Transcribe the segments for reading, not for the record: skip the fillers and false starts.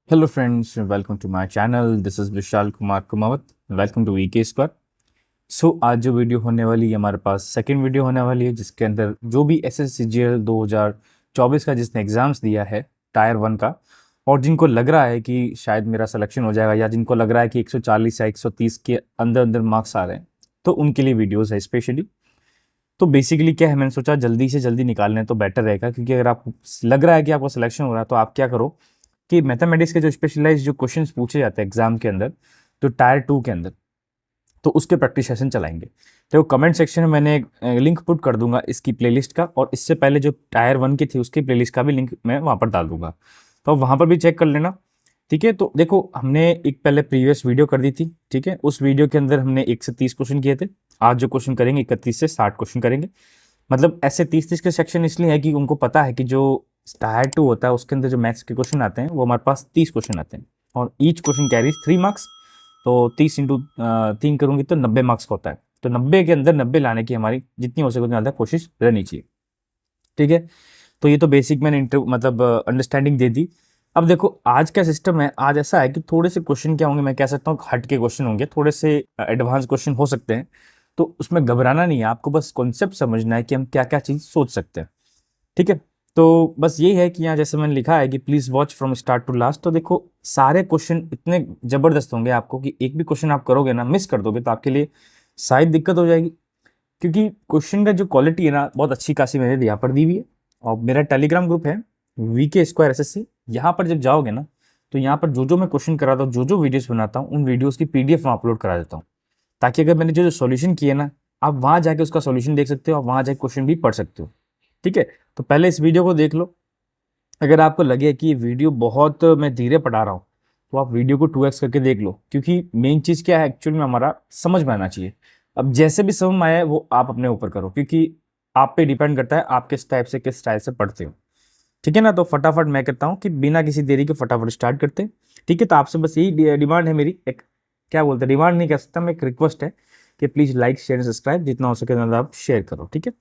Hello friends, welcome to my channel. This is Vishal Kumar Kumawat. Welcome to VK square. So आज जो video होने वाली है, हमारे पास सेकंड वीडियो होने वाली है, जिसके अंदर जो भी एसएससीजीएल 2024 का जिसने एग्ज़ाम्स दिया है टायर वन का, और जिनको लग रहा है कि शायद मेरा सिलेक्शन हो जाएगा, या जिनको लग रहा है कि 140 या 130 के अंदर अंदर मार्क्स आ रहे हैं, तो उनके लिए वीडियोज़ है स्पेशली। तो बेसिकली क्या है, मैंने सोचा जल्दी से जल्दी निकालने तो बेटर रहेगा, क्योंकि अगर आपको लग रहा है कि आपको सिलेक्शन हो रहा है, तो आप क्या करो कि मैथमेटिक्स के जो स्पेशलाइज जो क्वेश्चंस पूछे जाते हैं एग्जाम के अंदर, तो टायर टू के अंदर, तो उसके प्रैक्टिस सेशन चलाएंगे। तो कमेंट सेक्शन में मैंने एक लिंक पुट कर दूंगा इसकी प्लेलिस्ट का, और इससे पहले जो टायर वन की थी उसकी प्लेलिस्ट का भी लिंक मैं वहाँ पर डाल दूंगा, तो आप वहाँ पर भी चेक कर लेना। ठीक है, तो देखो हमने एक पहले प्रीवियस वीडियो कर दी थी। ठीक है, उस वीडियो के अंदर हमने 1 से 30 क्वेश्चन किए थे। आज जो क्वेश्चन करेंगे 31 से 60 क्वेश्चन करेंगे। मतलब ऐसे 30-30 के सेक्शन इसलिए है कि उनको पता है कि जो टायर टू होता है उसके अंदर जो मैथ्स के क्वेश्चन आते हैं वो हमारे पास 30 क्वेश्चन आते हैं, और ईच क्वेश्चन कैरीज 3 मार्क्स। तो 30 इंटू 3 करूंगी तो 90 मार्क्स का होता है। तो 90 के अंदर 90 लाने की हमारी जितनी हो सके उतनी ज़्यादा कोशिश रहनी चाहिए। ठीक है, तो ये तो बेसिक मैंने मतलब अंडरस्टैंडिंग दे दी। अब देखो आज का सिस्टम है, आज ऐसा है कि थोड़े से क्वेश्चन क्या होंगे, मैं कह सकता हूँ हट के क्वेश्चन होंगे, थोड़े से एडवांस क्वेश्चन हो सकते हैं। तो उसमें घबराना नहीं है, आपको बस कॉन्सेप्ट समझना है कि हम क्या क्या चीज़ सोच सकते हैं। ठीक है, तो बस यही है कि यहाँ जैसे मैंने लिखा है कि please watch from start to last. तो देखो सारे क्वेश्चन इतने ज़बरदस्त होंगे आपको कि एक भी क्वेश्चन आप करोगे ना, मिस कर दोगे तो आपके लिए शायद दिक्कत हो जाएगी, क्योंकि क्वेश्चन का जो क्वालिटी है ना बहुत अच्छी खासी मैंने यहाँ पर दी हुई है। और मेरा टेलीग्राम ग्रुप है वीके स्क्वायर एसएससी, यहाँ पर जब जाओगे ना तो यहाँ पर जो जो मैं क्वेश्चन कराता हूँ, जो जो वीडियोस बनाता हूँ, उन वीडियोस की पीडीएफ मैं अपलोड करा देता हूँ, ताकि अगर मैंने जो जो सॉल्यूशन किए ना, आप वहाँ जाके उसका सॉल्यूशन देख सकते हो, और वहाँ जाके क्वेश्चन भी पढ़ सकते हो। ठीक है, तो पहले इस वीडियो को देख लो। अगर आपको लगे कि ये वीडियो बहुत मैं धीरे पढ़ा रहा हूँ, तो आप वीडियो को 2x करके देख लो, क्योंकि मेन चीज़ क्या है एक्चुअल में हमारा समझ में आना चाहिए। अब जैसे भी समझ में आया है वो आप अपने ऊपर करो, क्योंकि आप पे डिपेंड करता है आप किस टाइप से किस स्टाइल से पढ़ते हो। ठीक है ना, तो फटाफट मैं कहता हूँ कि बिना किसी देरी के फटाफट स्टार्ट करते हैं। ठीक है, तो आपसे बस यही डिमांड है मेरी, एक क्या बोलते हैं, डिमांड नहीं कह सकता मैं, एक रिक्वेस्ट है कि प्लीज़ लाइक शेयर सब्सक्राइब जितना हो सके उतना आप शेयर करो। ठीक है,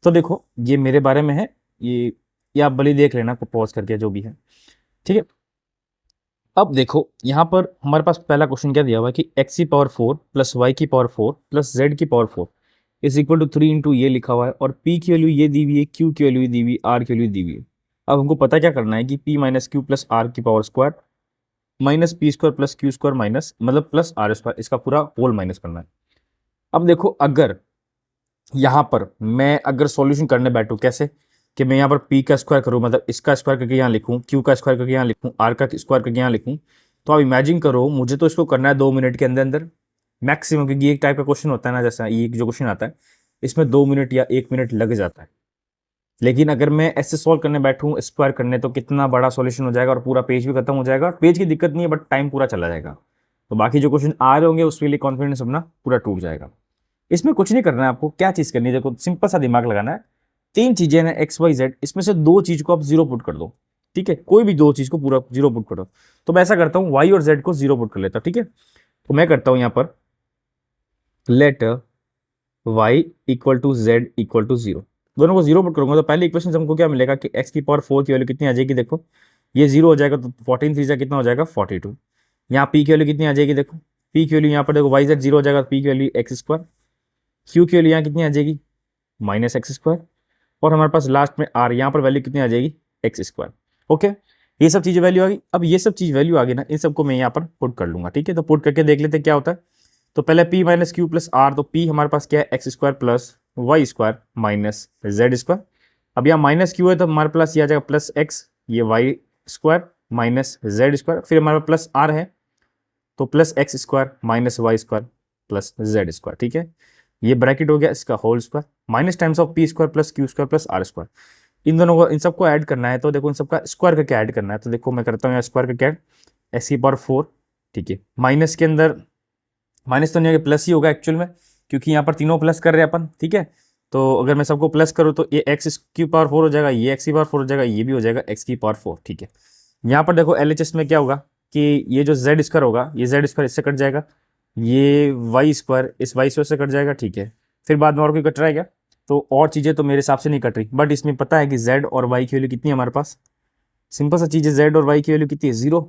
तो देखो ये मेरे बारे में है, ये आप भले देख लेना पॉज करके जो भी है। ठीक है, अब देखो यहाँ पर हमारे पास पहला क्वेश्चन क्या दिया हुआ है कि एक्स की पावर 4 प्लस वाई की पावर 4 प्लस जेड की power 4 is equal to 3 into ये लिखा हुआ है, और पी की वैल्यू ये दी हुई है, क्यू की वैल्यू दी हुई है, आर की वैल्यू दी हुई है। अब हमको पता क्या करना है कि p minus q plus r की power square minus p square plus q square minus मतलब प्लस आर स्क्वायर, इसका पूरा होल माइनस करना है। अब देखो अगर यहाँ पर मैं अगर सॉल्यूशन करने बैठूं कैसे, कि मैं यहाँ पर पी का स्क्वायर करूँ, मतलब इसका स्क्वायर करके यहाँ लिखूँ, क्यू का स्क्वायर करके यहाँ लिखूँ, आर का स्क्वायर करके यहाँ लिखूँ, तो आप इमेजिन करो मुझे तो इसको करना है 2 मिनट के अंदर अंदर मैक्सिमम, क्योंकि एक टाइप का क्वेश्चन होता है ना, जैसा ये जो क्वेश्चन आता है इसमें 2 मिनट या 1 मिनट लग जाता है। लेकिन अगर मैं ऐसे सॉल्व करने बैठूँ स्क्वायर करने, तो कितना बड़ा सॉल्यूशन हो जाएगा, और पूरा पेज भी खत्म हो जाएगा। पेज की दिक्कत नहीं है, बट टाइम पूरा चला जाएगा। तो बाकी जो क्वेश्चन आ रहे होंगे उसके लिए कॉन्फिडेंस अपना पूरा टूट जाएगा। इसमें कुछ नहीं करना है आपको, क्या चीज़ करनी है, देखो सिंपल सा दिमाग लगाना है। 3 चीजें ना एक्स वाई जेड, इसमें से 2 चीज को आप जीरो पुट कर दो। ठीक है, कोई भी 2 चीज को पूरा जीरो पुट कर दो। तो मैं ऐसा करता हूँ वाई और जेड को जीरो पुट कर लेता हूँ। ठीक है, तो मैं करता हूँ यहाँ पर let y equal to z equal to zero, दोनों को जीरो पुट करूंगा तो पहले इक्वेशन से हमको क्या मिलेगा कि एक्स की पावर 4 की वैल्यू कितनी आ जाएगी, देखो ये जीरो हो जाएगा तो 14 3 से कितना हो जाएगा 42। यहाँ पी की वैल्यू कितनी आ जाएगी, देखो पी की वैल्यू यहाँ पर देखो वाई जेड जीरो हो जाएगा, पी की वैल्यू एक्स स्क्वायर, क्यू की वैल्यू यहाँ कितनी आ जाएगी माइनस एक्स स्क्वायर, और हमारे पास लास्ट में आर, यहाँ पर वैल्यू कितनी आ जाएगी एक्स स्क्वायर। ओके, ये सब चीज़ें वैल्यू आ गई। अब ये सब चीज़ वैल्यू आ गई ना, इन सबको मैं यहाँ पर पुट कर लूंगा। ठीक है, तो पुट करके देख लेते हैं क्या होता है। तो पहले p minus q plus r, तो पी हमारे पास क्या है x square plus y square minus z square. अब यहाँ माइनस क्यू है तो हमारे पास ये आ जाएगा प्लस एक्स, ये y square minus z square, फिर हमारे पास प्लस आर है तो plus x square minus y square plus z square. ठीक है, ये ब्रैकेट हो गया इसका whole square minus times of p square plus q square plus r square. इन दोनों को इन सबको ऐड करना है, तो देखो इन सबका स्क्वायर करके ऐड करना है। तो देखो मैं करता हूँ यहाँ स्क्वायर करके ऐड, एक्स की पावर 4। ठीक है, माइनस के अंदर माइनस तो नहीं होगा, प्लस ही होगा एक्चुअल में, क्योंकि यहाँ पर तीनों प्लस कर रहे हैं अपन। ठीक है, तो अगर मैं सबको प्लस करूँ तो ये एक्स की पावर 4 हो जाएगा, ये एक्स की पावर 4 हो जाएगा, ये भी हो जाएगा एक्स की पावर 4। ठीक है, यहाँ पर देखो एलएचएस में क्या होगा कि ये जो जेड स्क्वायर होगा, ये जेड स्क्वायर इससे कट जाएगा, ये वाई स्क्वायर इस वाई स्क्वायर से कट जाएगा। ठीक है, फिर बाद में और कोई कट रहा है क्या, तो और चीज़ें तो मेरे हिसाब से नहीं कट रही, बट इसमें पता है कि जेड और वाई की वैल्यू कितनी है हमारे पास, सिंपल सा चीज़ है, जेड और वाई की वैल्यू कितनी है 0।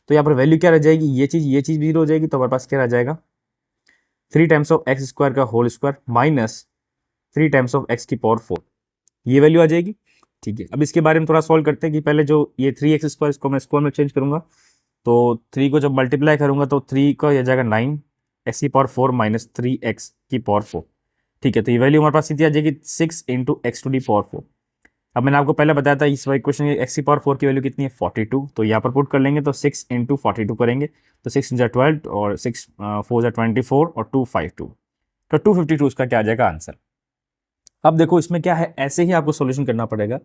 तो यहाँ पर वैल्यू क्या रह जाएगी, ये चीज़ भी 0 हो जाएगी, तो हमारे पास क्या रह जाएगा 3 टाइम्स ऑफ एक्स स्क्वायर का whole square minus 3 times of x की पावर 4, ये वैल्यू आ जाएगी। ठीक है, अब इसके बारे में थोड़ा सॉल्व करते हैं कि पहले जो ये 3x स्क्वायर इसको मैं स्क्वायर में चेंज करूंगा, तो 3 को जब मल्टीप्लाई करूंगा तो 3 का यह जाएगा 9 एक्स की पावर 4 माइनस 3x की पावर 4। ठीक है, तो ये वैल्यू हमारे पास कितनी आ जाएगी 6 into x to the power 4। अब मैंने आपको पहले बताया था इस इक्वेशन में एक्स की पावर 4 की वैल्यू कितनी है 42, तो यहाँ पर पुट कर लेंगे तो 6 इंटू 42 करेंगे तो 6 जा 12 और 6 4 जा 24 और 252, तो 252 उसका क्या आ जाएगा आंसर। अब देखो इसमें क्या है, ऐसे ही आपको सॉल्यूशन करना पड़ेगा,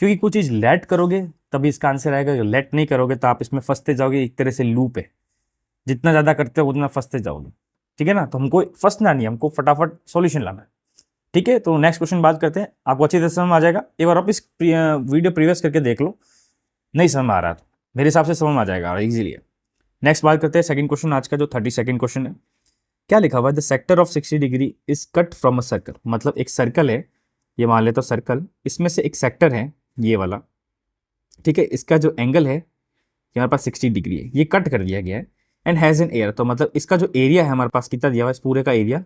क्योंकि कुछ चीज़ लेट करोगे तभी इसका आंसर आएगा, लेट नहीं करोगे तो आप इसमें फंसते जाओगे, एक तरह से लूप है, जितना ज़्यादा करते हो उतना फंसते जाओगे। ठीक है ना, तो हमको फंसना नहीं, हमको फटाफट सॉल्यूशन लाना है। ठीक है, तो नेक्स्ट क्वेश्चन बात करते हैं, आपको अच्छी तरह समझ में आ जाएगा। एक बार आप इस वीडियो प्रीवियस करके देख लो, नहीं समझ में आ रहा तो मेरे हिसाब से समझ में आ जाएगा इजीली है। नेक्स्ट बात करते हैं सेकंड क्वेश्चन, आज का जो 32nd क्वेश्चन है, क्या लिखा हुआ है, the sector of 60 degree is cut from a circle. मतलब एक सर्कल है, ये मान लेते हो सर्कल, इसमें से एक सेक्टर है ये वाला। ठीक है, इसका जो एंगल है हमारे पास 60 डिग्री है, ये कट कर दिया गया है, एंड हैज़ एन एयर, तो मतलब इसका जो एरिया है हमारे पास कितना दिया हुआ है, इस पूरे का एरिया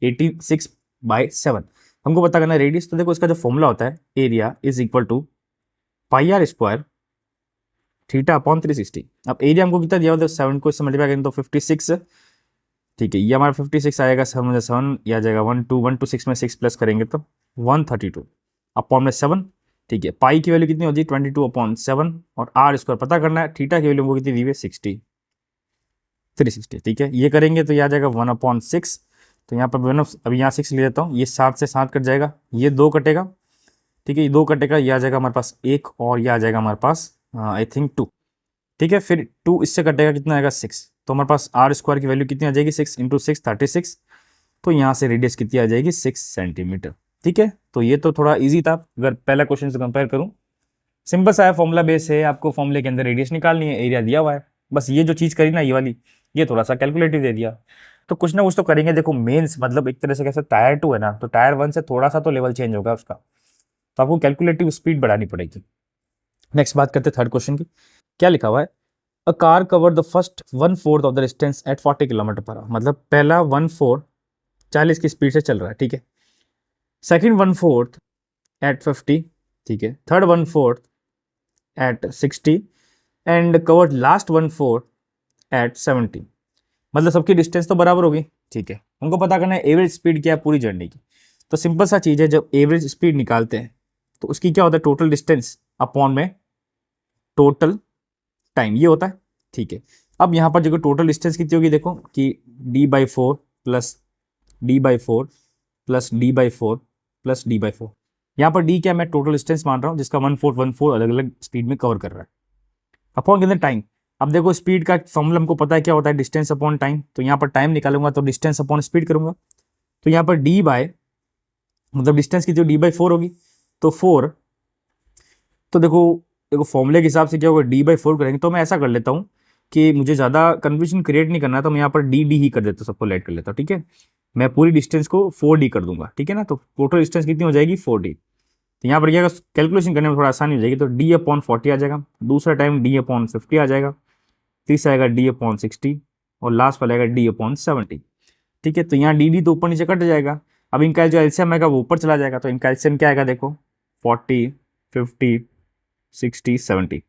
86/7। हमको पता करना है रेडियस, तो देखो इसका जो फॉर्मूला होता है area is equal to pi r square theta upon 360। अब एरिया हमको कितना दिया हुआ है, 7 को इससे मल्टीप्लाई करेंगे तो 56। ठीक है, ये हमारा 56 आएगा, 7 ये आ जाएगा 1 2 में 6 प्लस करेंगे तो 132 अपॉन में 7। ठीक है, पाई की वैल्यू कितनी होती है 22/7, और आर स्क्वायर पता करना है, थीटा की वैल्यू हमको कितनी दी हुई है 360। ठीक है, ये करेंगे तो ये आ जाएगा 1/6। तो यहाँ पर अभी यहाँ 6 ले लेता हूँ, ये 7 से 7 कट जाएगा, ये 2 कटेगा। ठीक है, ये 2 कटेगा, ये आ जाएगा हमारे पास 1, और ये आ जाएगा हमारे पास आई थिंक 2। ठीक है, फिर 2 इससे कटेगा, कितना आएगा 6, तो हमारे पास आर स्क्वायर की वैल्यू कितनी आ जाएगी 6 इंटू 6 36। तो यहाँ से रेडियस कितनी आ जाएगी 6 सेंटीमीटर। ठीक है, तो ये तो थोड़ा इजी था, अगर पहला क्वेश्चन से कंपेयर करूँ, सिंपल सा है, फॉर्मूला बेस है, आपको फॉर्मूले के अंदर रेडियस निकालनी है, एरिया दिया हुआ है, बस ये जो चीज़ करी ना ये वाली, ये थोड़ा सा कैलकुलेटिव दे दिया, तो कुछ ना कुछ तो करेंगे। देखो मेंस मतलब एक तरह से कैसे टायर 2 है ना, तो टायर 1 से थोड़ा सा तो लेवल चेंज होगा उसका, तो आपको कैलकुलेटिव स्पीड बढ़ानी पड़ेगी। नेक्स्ट बात करते हैं थर्ड क्वेश्चन की, क्या लिखा हुआ है, a car cover the first 1/4 of the distance at 40 kilometre per hour. मतलब पहला 1/4 40 की स्पीड से चल रहा है। ठीक है, सेकंड 1/4 एट 50। ठीक है, third 1/4 at 60 and covered last 1/4 at 70। मतलब सबकी डिस्टेंस तो बराबर होगी। ठीक है, हमको पता करना है एवरेज स्पीड क्या है पूरी जर्नी की। तो सिंपल सा चीज़ है, जब एवरेज स्पीड निकालते हैं तो उसकी क्या होता है टोटल डिस्टेंस अपॉन में टोटल टाइम, ये होता है। ठीक है, अब यहाँ पर जो टोटल डिस्टेंस कितनी होगी, देखो कि d/4 plus d/4 plus d/4 plus d/4। यहाँ पर d क्या मैं टोटल डिस्टेंस मान रहा हूँ, जिसका 1/4 अलग अलग स्पीड में कवर कर रहा है, अपॉन के अंदर टाइम। अब देखो स्पीड का फॉर्मूला हमको पता है क्या होता है, डिस्टेंस अपॉन टाइम, तो यहाँ पर टाइम निकालूंगा तो डिस्टेंस अपॉन स्पीड करूंगा, तो यहाँ पर मतलब डिस्टेंस कितनी d/4 होगी, तो 4। तो देखो देखो फॉर्मूले के हिसाब से क्या होगा, d/4 करेंगे, तो मैं ऐसा कर लेता हूँ कि मुझे ज़्यादा कन्फ्यूजन क्रिएट नहीं करना है, तो मैं यहाँ पर डी ही कर देता हूँ, सबको लेट कर लेता हूँ। ठीक है, मैं पूरी डिस्टेंस को 4d कर दूंगा। ठीक है ना, तो टोटल डिस्टेंस कितनी हो जाएगी 4d। तो यहाँ पर क्या कैलकुलेशन करने में थोड़ा आसानी हो जाएगी, तो d/40 आ जाएगा, दूसरा टाइम d/50 आ जाएगा, तीसरा आएगा d/60 और लास्ट वाला आएगा d/70। ठीक है, तो यहाँ डी तो ऊपर नीचे कट जाएगा, अब इनका जो एलसीएम आएगा वो ऊपर चला जाएगा, तो इनका एलसीएम क्या आएगा देखो 40 50 60 70।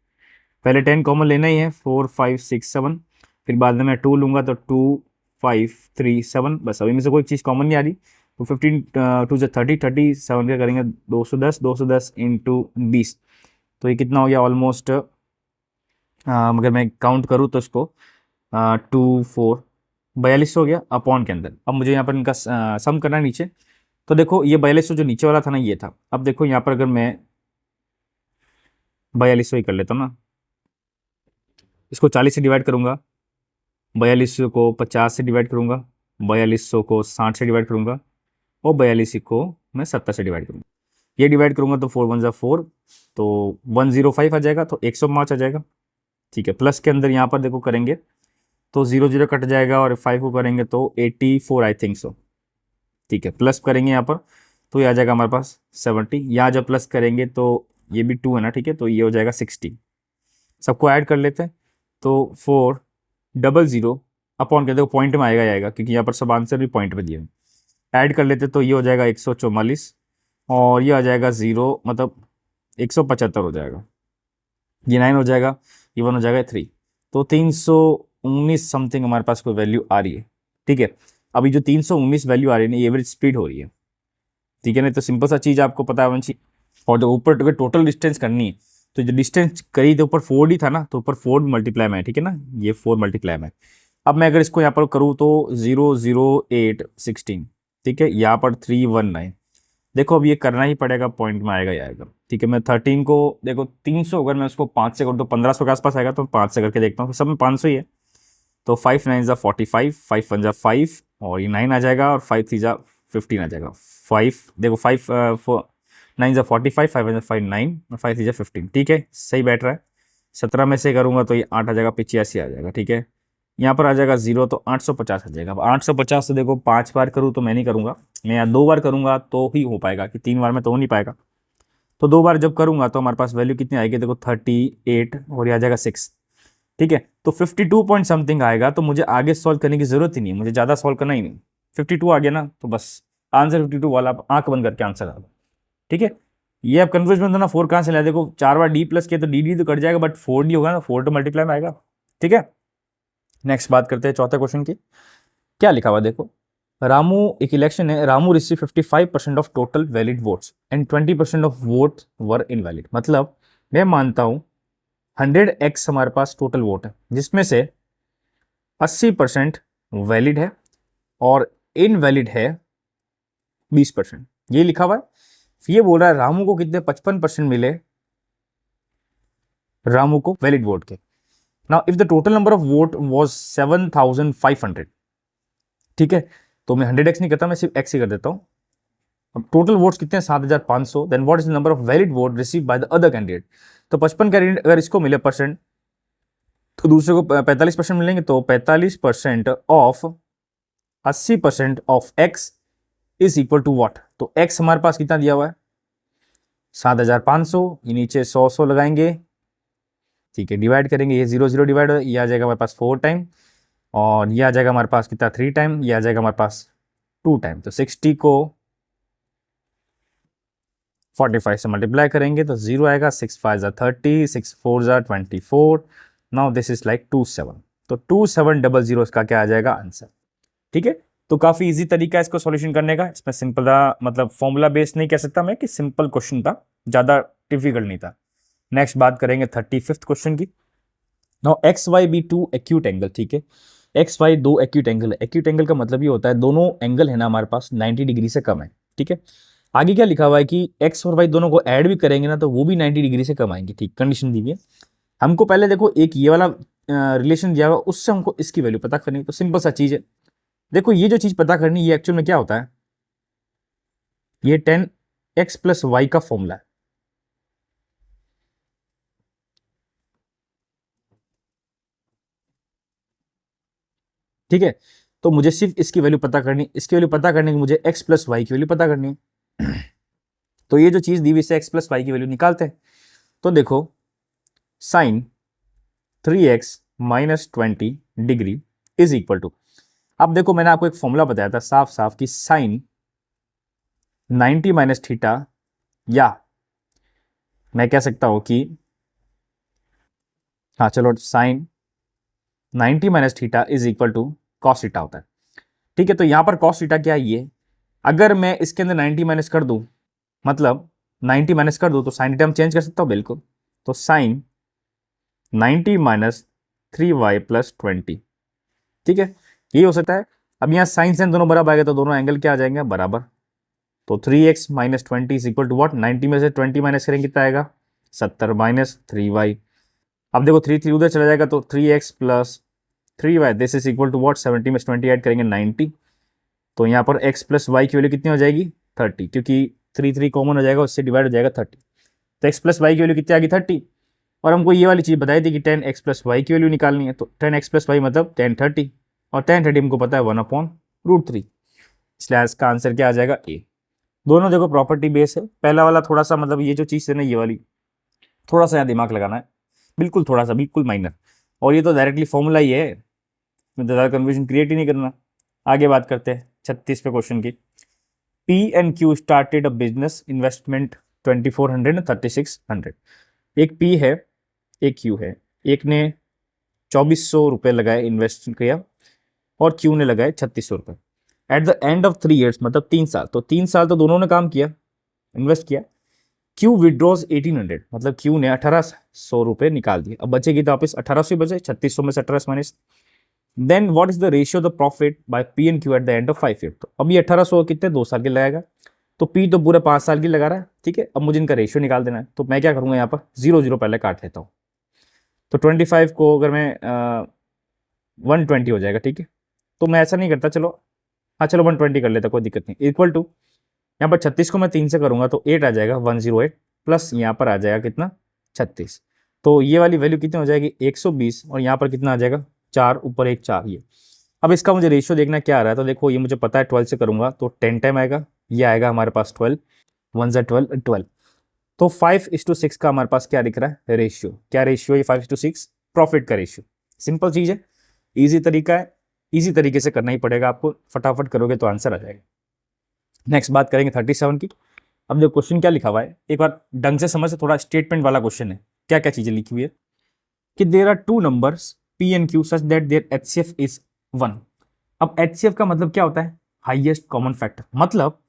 पहले 10 कॉमन लेना ही है, 4 5 6 7, फिर बाद में मैं 2 लूंगा तो 2 5 3 7, बस अभी में से कोई चीज़ कॉमन नहीं आ रही, तो 15 2 से 30 37 का करेंगे 210 इंटू 20, तो ये कितना हो गया ऑलमोस्ट, अगर मैं काउंट करूँ तो इसको 2 4 42 हो गया अपॉन के अंदर। अब मुझे यहाँ पर इनका सम करना है नीचे, तो देखो ये 42 जो नीचे वाला था ना ये था, अब देखो यहाँ पर अगर मैं 42 ही कर लेता हूँ ना, इसको 40 से डिवाइड करूँगा, 42 को 50 से डिवाइड करूँगा, 4200 को 60 से डिवाइड करूँगा, और 42 को मैं 70 से डिवाइड करूँगा। ये डिवाइड करूँगा तो 4 1 जा 4, तो 105 आ जाएगा, तो 105 आ जाएगा। ठीक है, प्लस के अंदर यहाँ पर देखो करेंगे तो 0 0 कट जाएगा, और 5 को करेंगे तो 84 आई थिंक सो। ठीक है, प्लस करेंगे यहाँ पर तो ये आ जाएगा हमारे पास 70, यहाँ जब प्लस करेंगे तो ये भी 2 है ना। ठीक है, तो ये हो जाएगा 60, सबको ऐड कर लेते हैं, तो 400 अपॉन कर दो, पॉइंट में आएगा ही आएगा क्योंकि यहाँ पर सब आंसर भी पॉइंट में दिए हैं। ऐड कर लेते तो ये हो जाएगा 144 और ये आ जाएगा 0 मतलब 175 हो जाएगा, ये 9 हो जाएगा, ये 1 हो जाएगा 3, तो 319 समथिंग हमारे पास कोई वैल्यू आ रही है। ठीक है, अभी जो 319 वैल्यू आ रही है ना, ये एवरेज स्पीड हो रही है। ठीक है ना, तो सिंपल सा चीज़ आपको पता होना चाहिए। और जो ऊपर अगर टोटल डिस्टेंस करनी है तो जो डिस्टेंस करी तो ऊपर 4 ही था ना, तो ऊपर 4 मल्टीप्लाई में है। ठीक है ना, ये 4 मल्टीप्लाई में है। अब मैं अगर इसको यहाँ पर करूँ तो 00816, ठीक है, यहाँ पर 319। देखो अब ये करना ही पड़ेगा, पॉइंट में आएगा ही आएगा। ठीक है, मैं 13 को देखो 300 अगर मैं उसको 5 से कर तो 1500 के आसपास आएगा, तो 5 से करके देखता हूँ, सब में 500 ही है। तो 5 9 ज़ा 45, 5 1 ज़ा 5 और ये 9 आ जाएगा और 5 3 ज़ा 15 आ जाएगा। 5 देखो 5 9 ज़ा 45, 5 1 ज़ा 5 9 और 5 3 ज़ा 15। ठीक है, सही बैठ रहा है। 17 में से करूँगा तो ये 8 आ जाएगा, 85 आ जाएगा। ठीक है, यहाँ पर आ जाएगा 0 तो 850 आ जाएगा। अब 850 से देखो 5 बार करूँ तो मैं नहीं करूँगा, मैं यहाँ 2 बार करूँगा तो ही हो पाएगा, कि 3 बार में तो हो नहीं पाएगा। तो 2 बार जब करूँगा तो हमारे पास वैल्यू कितनी आएगी, देखो 38 और ये आ जाएगा 6। ठीक है, तो 52 पॉइंट समथिंग आएगा, तो मुझे आगे सॉल्व करने की जरूरत ही नहीं है, मुझे ज़्यादा सॉल्व करना ही नहीं। 52 आ गया ना, तो बस आंसर 52 वाला, आप आंख बंद करके आंसर आ गया। ठीक है, ये आप कंफ्यूज मत होना 4 कहाँ से लाया, देखो 4 बार डी प्लस किया तो डी डी तो कट जाएगा, बट 4 डी होगा ना, 4 तो मल्टीप्लाई में आएगा। ठीक है, नेक्स्ट बात करते हैं चौथे क्वेश्चन की। क्या लिखा हुआ देखो, रामू, एक इलेक्शन है, Ramu receive 55% of total valid votes and 20% of vote were invalid. मतलब मैं मानता हूं 100x हमारे पास टोटल वोट है, जिसमें से 80% वैलिड है और इनवैलिड है 20%, ये लिखा हुआ है। ये बोल रहा है रामू को कितने 55% मिले, रामू को वैलिड वोट के। Now if the total number of vote was 7500, ठीक है, तो मैं 100x नहीं करता, मैं सिर्फ x ही कर देता हूं। अब टोटल वोट्स कितने हैं 7500, then what is the number of valid vote receive by the other candidate. तो 55 कैंडिडेट अगर इसको मिले परसेंट, तो दूसरे को 45% मिलेंगे, तो 45% of 80% of x is equal to what. तो x हमारे पास कितना दिया हुआ है 7500, ये नीचे 100 लगाएंगे। ठीक है, डिवाइड करेंगे, ये 0 0 डिवाइड, ये आ जाएगा हमारे पास 4 टाइम, और ये आ जाएगा हमारे पास कितना 3 टाइम, ये आ जाएगा हमारे पास 2 टाइम। तो 60 को 45 से मल्टीप्लाई करेंगे तो 0 आएगा, 6 5 ज़ा 30, 6 4 ज़ा 24। नाउ दिस इज लाइक 27, तो 2700 इसका क्या आ जाएगा आंसर। ठीक है, तो काफ़ी इजी तरीका है इसको सॉल्यूशन करने का। इसमें सिंपल था, मतलब फॉर्मूला बेस्ड नहीं कह सकता मैं, कि सिंपल क्वेश्चन था, ज़्यादा डिफिकल्ट नहीं था। नेक्स्ट बात करेंगे 35th क्वेश्चन की। Now x y be two acute angle. ठीक है, एक्स वाई दो एक्यूट एंगल है। एक्यूट एंगल का मतलब ये होता है दोनों एंगल है ना हमारे पास 90 डिग्री से कम है। ठीक है, आगे क्या लिखा हुआ है कि एक्स और वाई दोनों को ऐड भी करेंगे ना तो वो भी 90 डिग्री से कम आएंगे। ठीक, कंडीशन दी हुई है हमको। पहले देखो एक ये वाला रिलेशन दिया हुआ, उससे हमको इसकी वैल्यू पता करनी है। तो सिंपल सा चीज है, देखो ये जो चीज पता करनी, ये एक्चुअल में क्या होता है, ये 10x प्लस वाई का फॉर्मूला है। ठीक है, तो मुझे सिर्फ इसकी वैल्यू पता करनी, इसकी वैल्यू पता करने की मुझे x प्लस वाई की वैल्यू पता करनी है। तो ये जो चीज दी हुई से x प्लस वाई की वैल्यू निकालते हैं। तो देखो sine 3x minus 20 degree is equal to, अब देखो मैंने आपको एक फॉर्मूला बताया था साफ साफ कि साइन 90 माइनस थीटा, या मैं कह सकता हूं कि, हाँ चलो, sine 90 minus theta is equal to cos theta होता है। ठीक है, तो यहां पर कॉस थीटा क्या है, ये अगर मैं इसके अंदर 90 माइनस कर दूं, मतलब 90 माइनस कर दूं तो साइन थीटा हम चेंज कर सकता हूं बिल्कुल। तो साइन 90 माइनस 3y प्लस 20, ठीक है, ये हो सकता है। अब यहाँ साइन साइन दोनों बराबर आएगा तो दोनों एंगल क्या आ जाएंगे बराबर। तो 3x minus 20 is equal to what, 90 में से 20 माइनस करेंगे कितना आएगा 70 माइनस 3y। अब देखो 3 3 उधर चला जाएगा तो 3x plus 3y this is equal to what, 70 में 20 ऐड करेंगे 90। तो यहाँ पर x प्लस वाई की वैल्यू कितनी हो जाएगी 30, क्योंकि 3 3 कॉमन हो जाएगा, उससे डिवाइड हो जाएगा 30। तो x प्लस वाई की वैल्यू कितनी आ गई 30। और हमको ये वाली चीज़ बताई थी कि 10x प्लस वाई की वैल्यू निकालनी है। तो 10x प्लस वाई मतलब 1030, और 1030 हमको पता है 1/√3, इसलिए इसका आंसर क्या आ जाएगा ए। दोनों देखो प्रॉपर्टी बेस है, पहला वाला थोड़ा सा मतलब ये जो चीज़ है ना, ये वाली थोड़ा सा यहाँ दिमाग लगाना है, बिल्कुल थोड़ा सा, बिल्कुल माइनर। और ये तो डायरेक्टली फॉर्मूला ही है, इसमें ज़्यादा कन्फ्यूजन क्रिएट ही नहीं करना। आगे बात करते हैं 36वें क्वेश्चन की। P and Q started a business investment 2400 and 3600। एक पी है, एक क्यू है। एक ने 2400 रुपये लगाए, इन्वेस्ट किया, और क्यू ने लगाए 3600 रुपये। Eight the end of 3 years, मतलब 3 साल, तो 3 साल तो दोनों ने काम किया, इन्वेस्ट किया। क्यू विड्रॉज 1800, मतलब क्यू ने 1800 रुपये निकाल दिए। अब बचेगी तो वापस 1800 बचे, 3600 में से 18 minus. Then what is the ratio the profit by p and q at the end of 5 years। तो अब ये 1800 कितने 2 साल के लगाएगा, तो पी तो पूरे 5 साल की लगा रहा है, ठीक है। अब मुझे इनका रेशियो निकाल देना है, तो मैं क्या करूंगा, यहाँ पर 0 0 पहले काट लेता हूँ। तो 25 को अगर मैं 120 हो जाएगा, ठीक है। तो मैं ऐसा नहीं करता, चलो हाँ चलो 120 कर लेता, कोई दिक्कत नहीं। इक्वल टू यहाँ पर 36 को मैं 3 से करूंगा तो 8 आ जाएगा, 108, प्लस यहाँ पर आ जाएगा कितना 36। तो ये वाली वैल्यू कितनी हो जाएगी 120, और यहाँ पर कितना आ जाएगा 4, ऊपर एक 4 ये। अब इसका मुझे रेशियो देखना क्या आ रहा है, तो देखो ये मुझे पता है 12 से करूंगा तो 10 टाइम आएगा, ये आएगा हमारे पास 12, 1 ज़ा 12 12। तो 5:6 का हमारे पास क्या दिख रहा है रेशियो, क्या रेशियो है 5:6 प्रॉफिट का रेशियो। सिंपल चीज़ है, ईजी तरीका है, इसी तरीके से करना ही पड़ेगा आपको, फटाफट करोगे तो आंसर आ जाएगा। नेक्स्ट बात करेंगे 37 की। अब जो क्वेश्चन क्या लिखा हुआ है एक बार ढंग से समझ, थोड़ा स्टेटमेंट वाला क्वेश्चन है। क्या क्या चीजें लिखी हुई है कि there are 2 numbers p and q such that their HCF is 1। अब एचसीएफ का मतलब क्या होता है, हाईएस्ट कॉमन फैक्टर। मतलब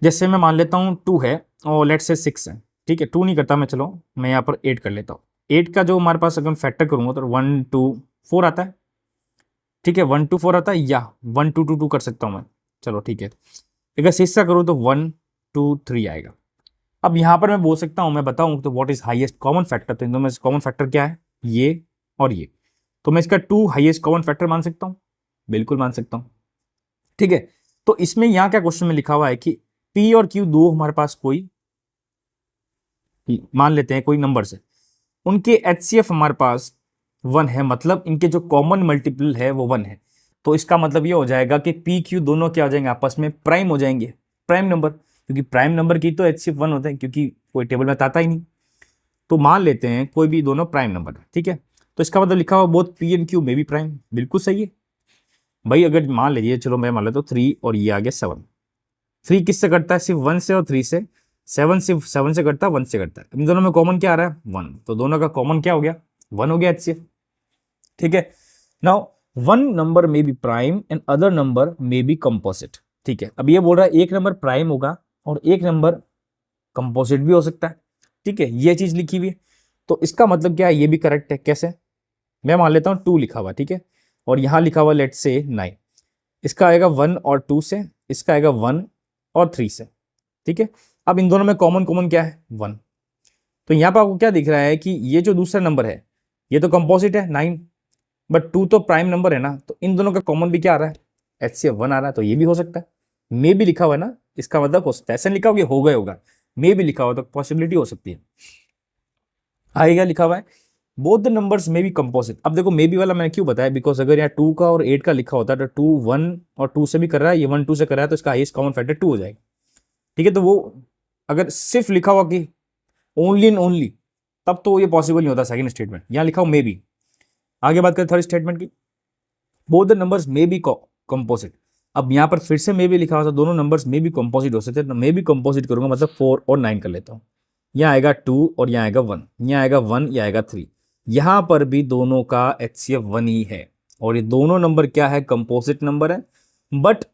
जैसे मैं मान लेता हूँ 2 है और लेट्स से 6 है, ठीक है। 2 नहीं करता मैं, चलो मैं यहाँ पर 8 कर लेता हूँ। 8 का जो हमारे पास अगर फैक्टर करूंगा तो 1 2 4 आता है, ठीक है। 1 2 4 आता है, या 1 2 2 2 कर सकता हूँ मैं, चलो ठीक है। अगर 6 का करूँ तो 1 2 3 आएगा। अब यहाँ पर मैं बोल सकता हूँ, मैं बताऊँ तो what is highest common factor, तो इन दोनों में कॉमन फैक्टर क्या है, ये और ये। तो मैं इसका 2 हाईएस्ट कॉमन फैक्टर मान सकता हूँ, बिल्कुल मान सकता हूँ, ठीक है। तो इसमें यहाँ क्या क्वेश्चन में लिखा हुआ है कि पी और क्यू दो हमारे पास कोई मान लेते हैं कोई नंबर से, उनके एचसीएफ हमारे पास 1 है, मतलब इनके जो कॉमन मल्टीपल है वो 1 है। तो इसका मतलब ये हो जाएगा कि पी क्यू दोनों क्या हो जाएंगे आपस में प्राइम हो जाएंगे, प्राइम नंबर, क्योंकि प्राइम नंबर की तो एचसीएफ 1 होते हैं, क्योंकि कोई टेबल में आता ही नहीं। तो मान लेते हैं कोई भी दोनों प्राइम नंबर है, ठीक है। तो इसका मतलब लिखा हुआ बोथ पी एंड क्यू में भी प्राइम, बिल्कुल सही है भाई। अगर मान लीजिए, चलो मैं मान लेता हूँ 3 और ये आ गया 7। 3 किससे कटता है, सिर्फ 1 से और 3 से। 7 सिर्फ 7 से कटता है, 1 से कटता है। इन दोनों में कॉमन क्या आ रहा है 1, तो दोनों का कॉमन क्या हो गया 1 हो गया एचसीएफ, ठीक है। नाउ वन नंबर में be prime and other number में बी कंपोजिट, ठीक है। अब ये बोल रहा है एक नंबर प्राइम होगा और एक नंबर कंपोजिट भी हो सकता है, ठीक है। ये चीज लिखी हुई है, तो इसका मतलब क्या है, ये भी करेक्ट है। कैसे, मैं मान लेता हूँ 2 लिखा हुआ, ठीक है, और यहां लिखा हुआ लेट से 9। इसका आएगा 1 और 2 से, इसका आएगा 1 और 3 से, ठीक है। अब इन दोनों में कॉमन कॉमन क्या है 1। तो यहाँ पर आपको क्या दिख रहा है कि ये जो दूसरा नंबर है ये तो कंपोजिट है 9, बट 2 तो प्राइम नंबर है ना, तो इन दोनों का कॉमन भी क्या आ रहा है एचसीएफ 1 आ रहा है। तो ये भी हो सकता है, मे भी लिखा हुआ है ना, इसका मतलब हो सकता है। ऐसा लिखा हुआ हो गया होगा, मे भी लिखा हुआ तो पॉसिबिलिटी हो सकती है। आएगा लिखा हुआ है बोथ द नंबर्स में भी कंपोजिट। अब देखो मे बी वाला मैंने क्यों बताया, बिकॉज अगर यहाँ 2 का और 8 का लिखा होता है तो 2 1 और 2 से भी कर रहा है, ये 1 2 से कर रहा है, तो इसका हाईएस्ट कॉमन फैक्टर 2 हो जाएगा, ठीक है। तो वो अगर सिर्फ लिखा हुआ कि ओनली एंड ओनली, तब तो ये पॉसिबल नहीं होता सेकंड स्टेटमेंट। यहाँ लिखा हुआ मे बी। आगे बात करें थर्ड स्टेटमेंट की, both the numbers may be composite. अब यहाँ पर फिर से मे भी लिखा हुआ था, दोनों नंबर्स मे भी कंपोजिट हो सकते हैं, तो मे भी कंपोजिट करूंगा, मतलब 4 और 9 कर लेता हूँ। यहाँ आएगा 2 और यहाँ आएगा 1, यहाँ आएगा 1, यहाँ आएगा 3। यहाँ पर भी दोनों का एचसीएफ 1 ही है, और ये दोनों नंबर क्या है कंपोजिट नंबर है, बट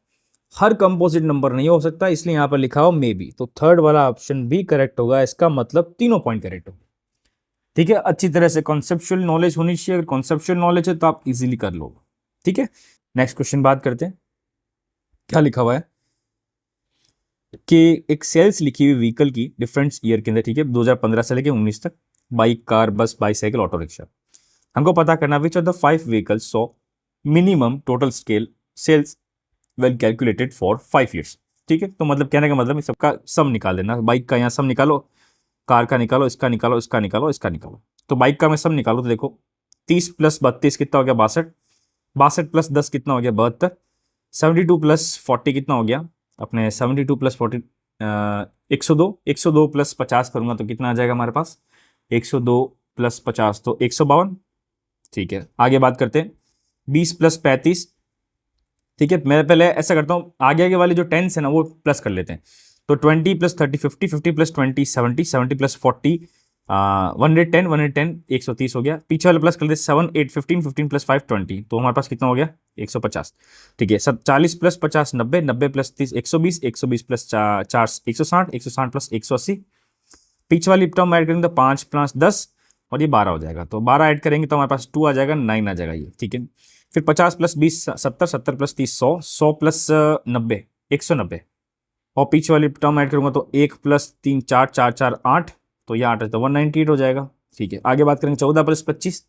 हर कंपोजिट नंबर नहीं हो सकता, इसलिए यहाँ पर लिखा हो मे बी। तो थर्ड वाला ऑप्शन भी करेक्ट होगा, इसका मतलब तीनों पॉइंट करेक्ट होगा, ठीक है। अच्छी तरह से कॉन्सेप्चुअल नॉलेज होनी चाहिए, अगर कॉन्सेप्चुअल नॉलेज है तो आप इजीली कर लो, ठीक है। नेक्स्ट क्वेश्चन बात करते हैं, क्या लिखा हुआ है कि एक सेल्स लिखी हुई व्हीकल की डिफरेंट ईयर के अंदर, ठीक है, 2015 से लेकर 19 तक, bike, car, bus, bicycle, auto rickshaw. हमको पता करना which of the 5 vehicles saw minimum total scale sales well calculated for 5 years, ठीक है। तो मतलब कहने का मतलब सबका सम निकाल देना, बाइक का यहाँ सम निकालो, कार का निकालो, इसका निकालो, इसका निकालो, इसका निकालो। तो बाइक का मैं सम निकालो तो देखो 30 + 32 कितना हो गया 62, 62 + 10 कितना हो गया 72, 72 + 40 कितना हो गया अपने 72 + 40 102, 102 + 50 करूंगा तो कितना आ जाएगा हमारे पास 102 + 50 तो 152, ठीक है, आगे बात करते हैं 20 प्लस 35। ठीक है, मैं पहले ऐसा करता हूँ, आगे आगे वाले जो टेंस है ना वो प्लस कर लेते हैं। तो 20 प्लस 30 50, 50 प्लस 20 70, 70 प्लस 40 110, 110 130 हो गया। पीछे वाले प्लस कर लेते 7 8 15, 15 प्लस 5 20, तो हमारे पास कितना हो गया 150। ठीक है, 40 प्लस 50 90, 90 प्लस 30 120, 120 प्लस 4 160, 160 प्लस 180। पीछे वाली टर्म ऐड करेंगे तो 5 प्लस 10 और ये 12 हो जाएगा। तो 12 ऐड करेंगे तो हमारे पास 2 आ जाएगा, 9 आ जाएगा ये। ठीक है, फिर 50 प्लस 20 70, 70 प्लस 30 100, 100 प्लस 90 190। और पीछे वाली टर्म ऐड करूंगा तो 1 प्लस 3 4 4 4 8, तो ये 8 है तो 198 हो जाएगा। ठीक है, आगे बात करेंगे 14 प्लस 25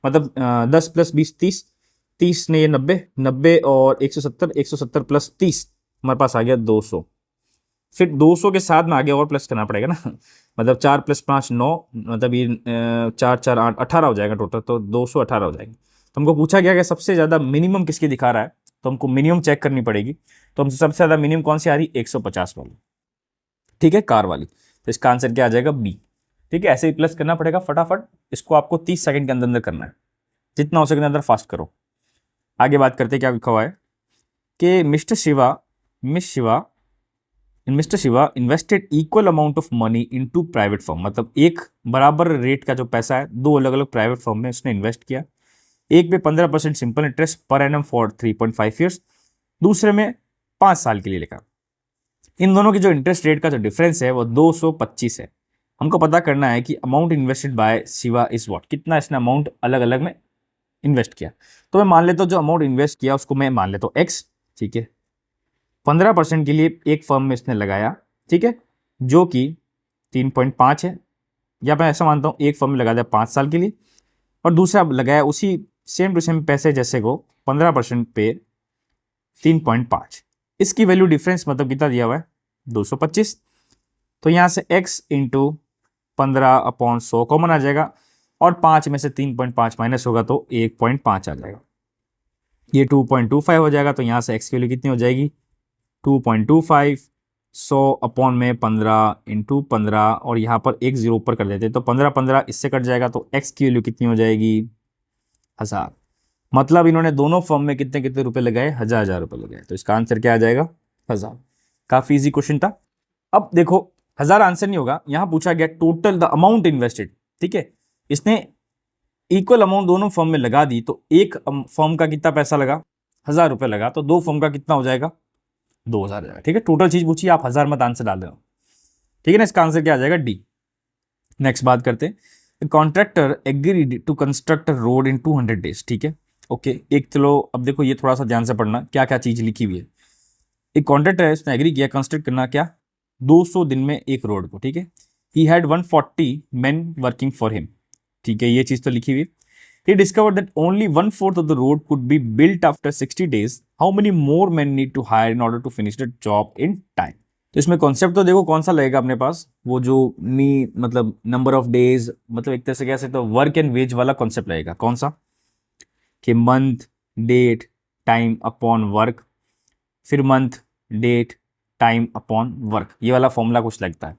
मतलब 10 प्लस 20 30, 30 ने ये 90, 90 और 170, 170 प्लस 30 हमारे पास आ गया 200। फिर 200 के साथ में आगे और प्लस करना पड़ेगा ना मतलब 4 प्लस 5 9, मतलब ये 4 4 8 18 हो जाएगा टोटल, तो 218 हो जाएगा। तो हमको पूछा गया कि सबसे ज़्यादा मिनिमम किसकी दिखा रहा है, तो हमको मिनिमम चेक करनी पड़ेगी। तो हमसे सबसे ज़्यादा मिनिमम कौन सी आ रही, 150 वाली। ठीक है, कार वाली। तो इसका आंसर क्या आ जाएगा, बी। ठीक है, ऐसे ही प्लस करना पड़ेगा फटाफट। इसको आपको 30 सेकंड के अंदर अंदर करना है, जितना हो सके अंदर फास्ट करो। आगे बात करते हैं, क्या लिखा हुआ है कि mister Shiva invested equal amount of money into private firm, मतलब एक बराबर रेट का जो पैसा है दो अलग अलग प्राइवेट फर्म में उसने इन्वेस्ट किया। एक में 15% simple interest per annum for 3.5 years, दूसरे में 5 साल के लिए लिखा। इन दोनों की जो इंटरेस्ट रेट का जो डिफरेंस है वो 225 है। हमको पता करना है कि amount invested bye Shiva is what, कितना इसने अमाउंट अलग अलग में इन्वेस्ट किया। तो मैं मान लेता हूँ जो अमाउंट इन्वेस्ट किया उसको मैं मान लेता हूँ एक्स। ठीक है, 15% के लिए एक फर्म में इसने लगाया, ठीक है, जो कि 3.5 है, या मैं ऐसा मानता हूँ एक फर्म में लगा दिया 5 साल के लिए, और दूसरा लगाया उसी सेम टू सेम पैसे जैसे को 15% पे 3.5। इसकी वैल्यू डिफरेंस मतलब कितना दिया हुआ है 225। तो यहाँ से x इंटू 15/100 कॉमन आ जाएगा, और 5 में से 3.5 माइनस होगा तो 1.5 आ जाएगा। ये 2.25 हो जाएगा। तो यहाँ से x की वैल्यू कितनी हो जाएगी 2.25, 100 में 15 इंटू 15, और यहाँ पर एक जीरो ऊपर कर देते तो 15 15 इससे कट जाएगा, तो x की वैल्यू कितनी हो जाएगी 1000। मतलब इन्होंने दोनों फॉर्म में कितने कितने रुपए लगाए, 1000 रुपए लगाए। तो इसका आंसर क्या आ जाएगा 1000। काफी इजी क्वेश्चन था। अब देखो 1000 आंसर नहीं होगा, यहां पूछा गया टोटल द अमाउंट इन्वेस्टेड। ठीक है, इसने इक्वल अमाउंट दोनों फॉर्म में लगा दी, तो एक फॉर्म का कितना पैसा लगा 1000 रुपए लगा, तो दो फॉर्म का कितना हो जाएगा 2000 जाएगा। ठीक है, टोटल चीज पूछिए, आप 1000 मत आंसर डाल देना। ठीक है ना, इसका आंसर क्या आ जाएगा डी। नेक्स्ट बात करते हैं, contractor agreed to construct a road in 200 days. ठीक है, ओके, एक चलो अब देखो ये थोड़ा सा ध्यान से पढ़ना क्या क्या चीज लिखी हुई है। एक कॉन्ट्रैक्टर है, उसने एग्री किया कंस्ट्रक्ट करना क्या 200 दिन में एक रोड को। ठीक है, he had 140 men working for him. ठीक है, ये चीज तो लिखी हुई। He discovered that only 1/4 of the road could be built after 60 days. How many more men need to hire in order to finish the job in time? तो इसमें concept तो देखो कौन सा लगेगा अपने पास, वो जो मतलब नंबर ऑफ डेज, मतलब एक तरह से कैसे तो वर्क एंड वेज वाला कॉन्सेप्ट लगेगा। कौन सा कि month date time upon work, फिर month date time upon work, ये वाला फॉर्मूला कुछ लगता है।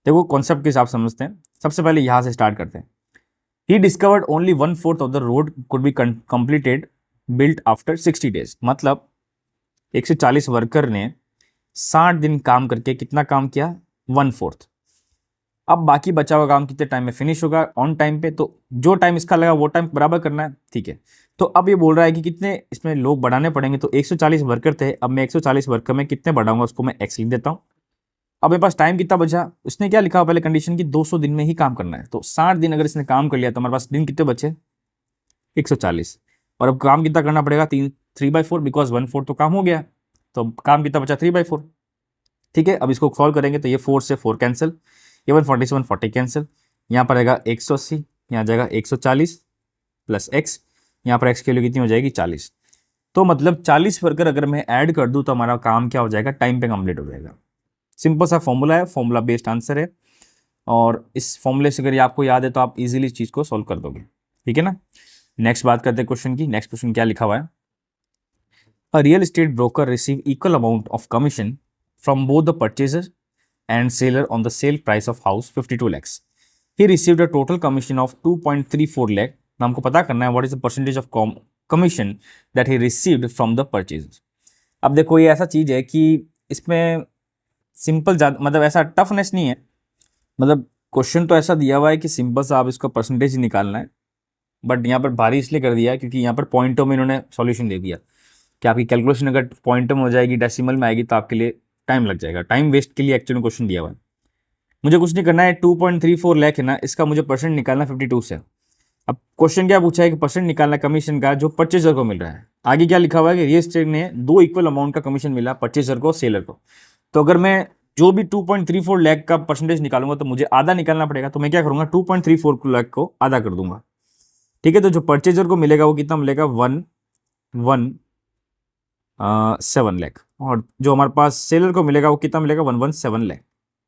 देखो कॉन्सेप्ट के हिसाब से समझते हैं। सबसे पहले यहां से स्टार्ट करते हैं। He discovered only 1/4 of the road could be completed built after 60 days। मतलब 140 वर्कर ने 60 दिन काम करके कितना काम किया 1/4। अब बाकी बचा हुआ काम कितने टाइम में फिनिश होगा ऑन टाइम पे, तो जो टाइम इसका लगा वो टाइम बराबर करना है। ठीक है, तो अब ये बोल रहा है कि कितने इसमें लोग बढ़ाने पड़ेंगे, तो 140 वर्कर थे, अब मैं 140 वर्कर में कितने बढ़ाऊंगा उसको मैं x लिख देता हूँ। अब मेरे पास टाइम कितना बचा, उसने क्या लिखा पहले कंडीशन की 200 दिन में ही काम करना है, तो 60 दिन अगर इसने काम कर लिया तो हमारे पास दिन कितने बचे 140। और अब काम कितना करना पड़ेगा 3/4, बिकॉज 1/4 तो काम हो गया, तो काम कितना बचा 3/4। ठीक है, अब इसको सॉल्व करेंगे तो ये 4 से 4 कैंसिल, ये 140 से 140 कैंसिल, यहाँ पर आएगा 180, यहाँ जाएगा 140 प्लस एक्स, यहाँ पर एक्स की वैल्यू कितनी हो जाएगी 40। तो मतलब 40 वर्कर अगर मैं ऐड कर दूँ तो हमारा काम क्या हो जाएगा टाइम पे कंप्लीट हो जाएगा। सिंपल सा फॉर्मूला है, फॉर्मूला बेस्ड आंसर है, और इस फॉर्मूले से अगर आपको याद है तो आप इजीली इस चीज को सॉल्व कर दोगे। ठीक है ना, नेक्स्ट बात करते हैं क्वेश्चन की। नेक्स्ट क्वेश्चन क्या लिखा हुआ है, a real estate broker receive equal amount of commission from both the purchaser and seller on the sale price of house 52 lakhs. He received a total commission of 2.34 lakh हमको पता करना है what is the percentage of commission that he received from the purchase. अब देखो ये ऐसा चीज़ है कि इसमें सिंपल ज़्यादा मतलब ऐसा टफनेस नहीं है, मतलब क्वेश्चन तो ऐसा दिया हुआ है कि सिंपल सा आप इसका परसेंटेज निकालना है, बट यहाँ पर भारी इसलिए कर दिया है क्योंकि यहाँ पर पॉइंटों में इन्होंने सॉल्यूशन दे दिया कि आपकी कैलकुलेशन अगर पॉइंटों में हो जाएगी, डेसिमल में आएगी तो आपके लिए टाइम लग जाएगा। टाइम वेस्ट के लिए एक्चुअली क्वेश्चन दिया हुआ है। मुझे कुछ नहीं करना है, 2.34 लाख है ना, इसका मुझे परसेंट निकालना 52 से। अब क्वेश्चन क्या पूछा है कि परसेंट निकालना कमीशन का जो परचेजर को मिल रहा है। आगे क्या लिखा हुआ है कि रियल एस्टेट ने दो इक्वल अमाउंट का कमीशन मिला, परचेजर को, सेलर को। तो अगर मैं जो भी 2.34 लाख का परसेंटेज निकालूंगा तो मुझे आधा निकालना पड़ेगा। तो मैं क्या करूंगा, 2.34 लाख को आधा कर दूंगा, ठीक है। तो जो परचेजर को मिलेगा वो कितना मिलेगा, 117 लाख, और जो हमारे पास सेलर को मिलेगा वो कितना मिलेगा, 117 लाख,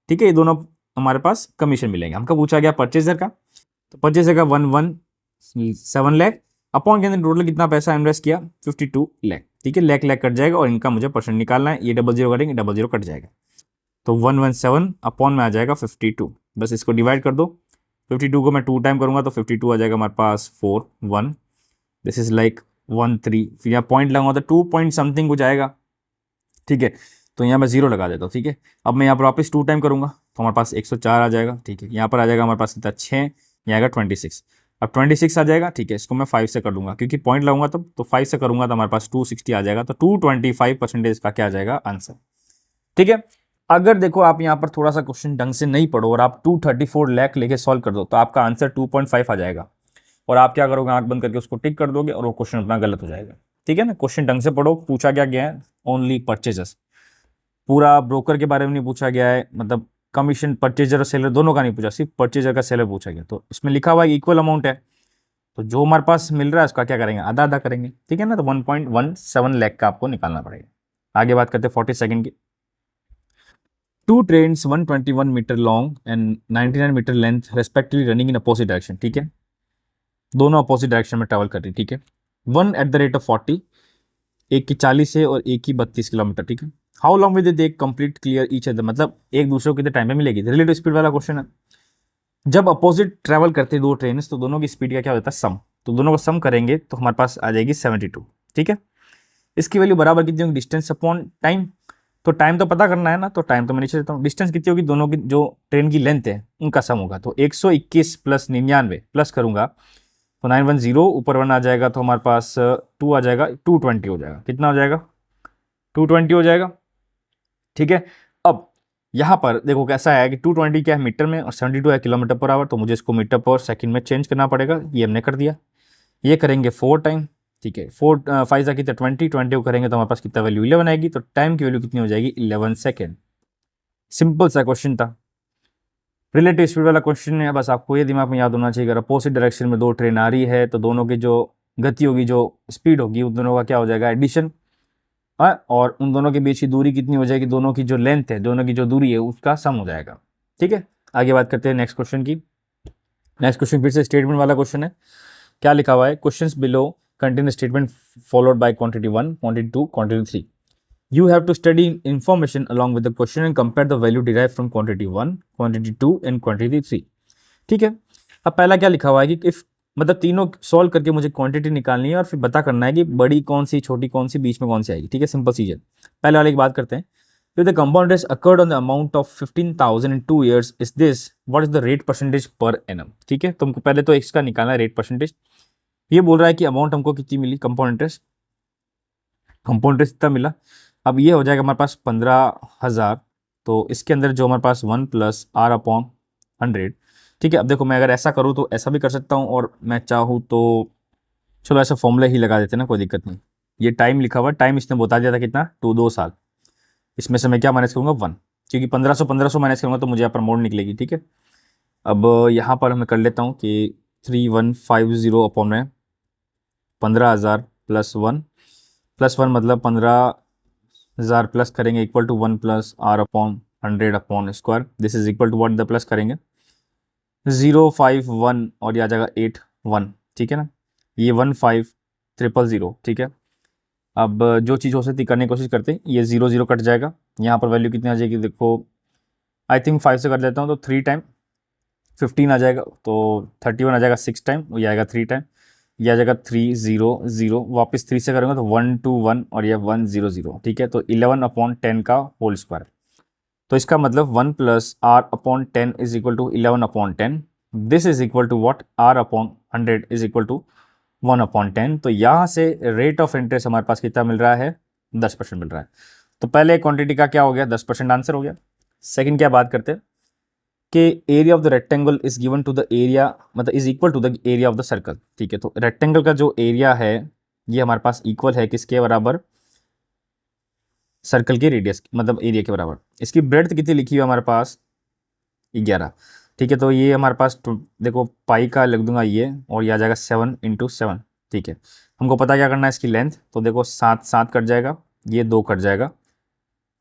ठीक है। ये दोनों हमारे पास कमीशन मिलेंगे। हमको पूछा गया परचेजर का, तो परचेजर का 117 लाख, अपॉन के अंदर टोटल कितना पैसा इन्वेस्ट किया, 52 लाख, ठीक है। लाख लाख कट जाएगा और इनका मुझे परसेंट निकालना है। ये डबल जीरो करेंगे, डबल जीरो कट जाएगा, तो 117 अपॉन में आ जाएगा 52। बस इसको डिवाइड कर दो, 52 को मैं 2 टाइम करूंगा तो 52 आ जाएगा हमारे पास 41, दिस इज लाइक 13। फिर यहाँ पॉइंट लगाऊंगा तो 2 पॉइंट समथिंग कुछ आएगा, ठीक है। तो यहाँ मैं जीरो लगा देता हूँ, ठीक है। अब मैं यहाँ पर वापस 2 टाइम करूँगा तो हमारे पास 104 आ जाएगा, ठीक है। यहाँ पर आ जाएगा हमारे पास कितना, 6, यहाँ आएगा 26। अब 26 आ जाएगा, ठीक है। इसको मैं 5 से कर दूंगा क्योंकि पॉइंट लगाऊंगा तब, तो 5 से करूंगा तो हमारे पास 260 आ जाएगा। तो 225% का क्या आ जाएगा, आंसर, ठीक है। अगर देखो आप यहाँ पर थोड़ा सा क्वेश्चन ढंग से नहीं पढ़ो और आप 234 लाख लेके सॉल्व कर दो तो आपका आंसर 2.5 आ जाएगा, और आप क्या करोगे, आंख बंद करके उसको टिक कर दोगे और वो क्वेश्चन अपना गलत हो जाएगा, ठीक है ना। क्वेश्चन ढंग से पढ़ो। पूछा क्या गया है, ओनली परचेजर्स, पूरा ब्रोकर के बारे में नहीं पूछा गया है, मतलब कमीशन परचेजर और सेलर दोनों का नहीं पूछा, सिर्फ परचेजर का सेलर पूछा गया। तो इसमें लिखा हुआ है इक्वल अमाउंट है, तो जो हमारे पास मिल रहा है उसका क्या करेंगे, आधा आधा करेंगे, ठीक है ना। तो 1.17 लाख का आपको निकालना पड़ेगा। आगे बात करते हैं 42 की। Two trains 121 metre long and 99 metre length respectively running in opposite direction, ठीक है। दोनों अपोजिट डायरेक्शन में ट्रैवल कर रही, ठीक है। One eight the rate of 40, एक की 40 है और एक की 32 किलोमीटर, ठीक है। How long with they complete clear each other, मतलब एक दूसरे को कितने टाइम में मिलेगी। रिलेटिव स्पीड वाला क्वेश्चन है। जब अपोजिट ट्रैवल करते हैं दो ट्रेन तो दोनों की स्पीड का क्या होता है, सम। तो दोनों को सम करेंगे तो हमारे पास आ जाएगी 72, ठीक है। इसकी वैल्यू बराबर कितनी होगी, डिस्टेंस अपॉन टाइम। तो टाइम तो पता करना है ना, तो टाइम तो मैं नीचे देता हूँ। डिस्टेंस कितनी होगी, दोनों की जो ट्रेन की लेंथ है उनका सम होगा। तो 121 प्लस 99 प्लस करूंगा तो 910, ऊपर 1 आ जाएगा तो हमारे पास 2 आ जाएगा, 220 हो जाएगा। कितना हो जाएगा, 220 हो जाएगा, ठीक है। अब यहाँ पर देखो कैसा है कि 220 क्या है मीटर में और 72 है किलोमीटर पर आवर, तो मुझे इसको मीटर पर सेकंड में चेंज करना पड़ेगा। ये हमने कर दिया। ये करेंगे 4 टाइम, ठीक है। 4 5 जा कितना 20 को करेंगे तो हमारे पास कितना वैल्यू 11 आएगी। तो टाइम की वैल्यू कितनी हो जाएगी, 11 सेकेंड। सिंपल सा क्वेश्चन था, रिलेटिव स्पीड वाला क्वेश्चन है। बस आपको ये दिमाग में याद होना चाहिए, अगर अपोजिट डायरेक्शन में दो ट्रेन आ रही है तो दोनों की जो गति होगी, जो स्पीड होगी, उन दोनों का क्या हो जाएगा, एडिशन। और उन दोनों के बीच की दूरी कितनी हो जाएगी, दोनों की जो लेंथ है, दोनों की जो दूरी है उसका सम हो जाएगा, ठीक है। आगे बात करते हैं नेक्स्ट क्वेश्चन की। नेक्स्ट क्वेश्चन फिर से स्टेटमेंट वाला क्वेश्चन है। क्या लिखा हुआ है, questions below contain statement followed by quantity 1, quantity 2, quantity 3। You have to study information along with the question and compare the value derived from quantity 1, quantity 2 and quantity 3, ठीक है। अब पहला क्या लिखा हुआ है कि इफ, मतलब तीनों सॉल्व करके मुझे क्वांटिटी निकालनी है और फिर पता करना है कि बड़ी कौन सी, छोटी कौन सी, बीच में कौन सी आएगी, ठीक है। सिंपल चीज है। पहले वाले की बात करते हैं। If the compound interest occurred on the amount of 15,000 in 2 years, is this what is the rate percentage per annum, ठीक है। तुमको पहले तो इसका निकालना है रेट परसेंटेज। ये बोल रहा है कि अमाउंट हमको कितनी मिली, कंपाउंड इंटरेस्ट, कंपाउंड इंटरेस्ट कितना मिला। अब ये हो जाएगा हमारे पास 15,000, तो इसके अंदर जो हमारे पास 1 प्लस आर अपॉन 100, ठीक है। अब देखो मैं अगर ऐसा करूँ तो ऐसा भी कर सकता हूँ, और मैं चाहूँ तो चलो ऐसा फॉर्मूला ही लगा देते हैं ना, कोई दिक्कत नहीं। ये टाइम लिखा हुआ है, टाइम इसने बता दिया था कितना, 2 साल। इसमें से मैं क्या माइनस करूँगा, 1, क्योंकि 1500 माइनस करूँगा तो मुझे यहाँ पर मोड निकलेगी, ठीक है। अब यहाँ पर मैं कर लेता हूँ कि 3150 अपॉन में 15,000 प्लस 1 मतलब 15,000 प्लस करेंगे equal to 1 plus r upon 100 upon square, this is equal to what, the plus करेंगे 051 और ये आ जाएगा 81, ठीक है ना। ये 15,000, ठीक है। अब जो चीज़ हो सकती करने की कोशिश करते हैं, ये 0 कट जाएगा। यहाँ पर वैल्यू कितनी आ जाएगी, देखो आई थिंक 5 से कर लेता हूँ तो 3 टाइम 15 आ जाएगा, तो 31 आ जाएगा 6 टाइम, ये आएगा 3 टाइम। यह आ जाएगा 300, वापस 3 से करेंगे तो 121 और यह 100, ठीक है। तो 11/10 का होल स्क्वायर। तो इसका मतलब 1 plus r/10 is equal to 11/10। This is equal to what, r/100 is equal to 1/10। तो यहाँ से रेट ऑफ इंटरेस्ट हमारे पास कितना मिल रहा है, 10% मिल रहा है। तो पहले क्वांटिटी का क्या हो गया, 10% आंसर हो गया। सेकंड क्या बात करते हैं कि area of the rectangle is given to the area, मतलब is equal to the area of the circle, ठीक है। तो रेक्टेंगल का जो एरिया है ये हमारे पास इक्वल है किसके बराबर, सर्कल के रेडियस मतलब एरिया के बराबर। इसकी ब्रेड्थ कितनी लिखी हुई है हमारे पास, 11, ठीक है। तो ये हमारे पास देखो पाई का लिख दूंगा ये, और ये आ जाएगा 7 × 7, ठीक है। हमको पता क्या करना है इसकी लेंथ, तो देखो 7 7 कट जाएगा, ये 2 कट जाएगा,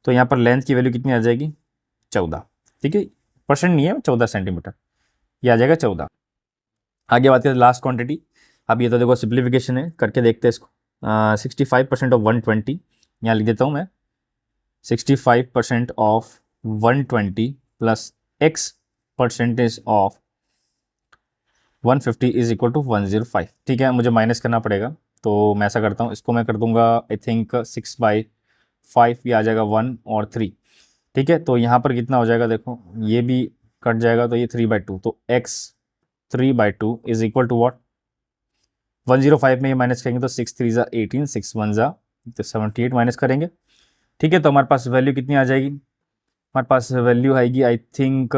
तो यहाँ पर लेंथ की वैल्यू कितनी आ जाएगी, 14, ठीक है। परसेंट नहीं है, 14 सेंटीमीटर, ये आ जाएगा 14। आगे बात करें लास्ट क्वांटिटी। अब ये तो देखो सिंप्लीफिकेशन है, करके देखते हैं इसको। 65% ऑफ 120, यहाँ लिख देता हूँ मैं, 65% of 120 plus x percentage of 150 is equal to 105, ठीक है। मुझे माइनस करना पड़ेगा, तो मैं ऐसा करता हूँ, इसको मैं कर दूंगा आई थिंक 6/5, ये आ जाएगा 1 और 3, ठीक है। तो यहाँ पर कितना हो जाएगा, देखो ये भी कट जाएगा, तो ये 3/2, तो x 3/2 is equal to what, 105 में ये माइनस करेंगे तो 6 3 ज़ा 18, 6 1 ज़ा तो 78 माइनस करेंगे, ठीक है। तो हमारे पास वैल्यू कितनी आ जाएगी, हमारे पास वैल्यू आएगी आई थिंक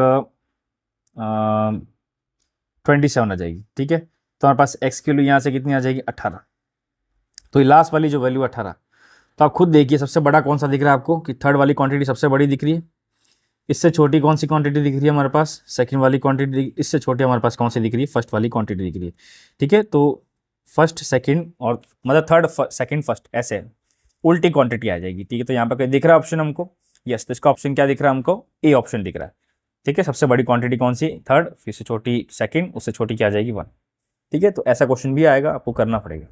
27 आ जाएगी, ठीक है। तो हमारे पास x की वैल्यू यहाँ से कितनी आ जाएगी, 18। तो ये लास्ट वाली जो वैल्यू 18, तो आप खुद देखिए सबसे बड़ा कौन सा दिख रहा है आपको, कि थर्ड वाली क्वांटिटी सबसे बड़ी दिख रही है। इससे छोटी कौन सी क्वांटिटी दिख रही है हमारे पास, सेकंड वाली क्वांटिटी। इससे छोटी हमारे पास कौन सी दिख रही है, फर्स्ट वाली क्वांटिटी दिख रही है, ठीक है। तो फर्स्ट सेकंड और मतलब थर्ड सेकंड फर्स्ट ऐसे उल्टी क्वांटिटी आ जाएगी, ठीक है। तो यहाँ पर दिख रहा है ऑप्शन हमको, यस। तो इसका ऑप्शन क्या दिख रहा है हमको, ए ऑप्शन दिख रहा है, ठीक है। सबसे बड़ी क्वांटिटी कौन सी, थर्ड, फिर से छोटी सेकंड, उससे छोटी क्या आ जाएगी, 1, ठीक है। तो ऐसा क्वेश्चन भी आएगा, आपको करना पड़ेगा।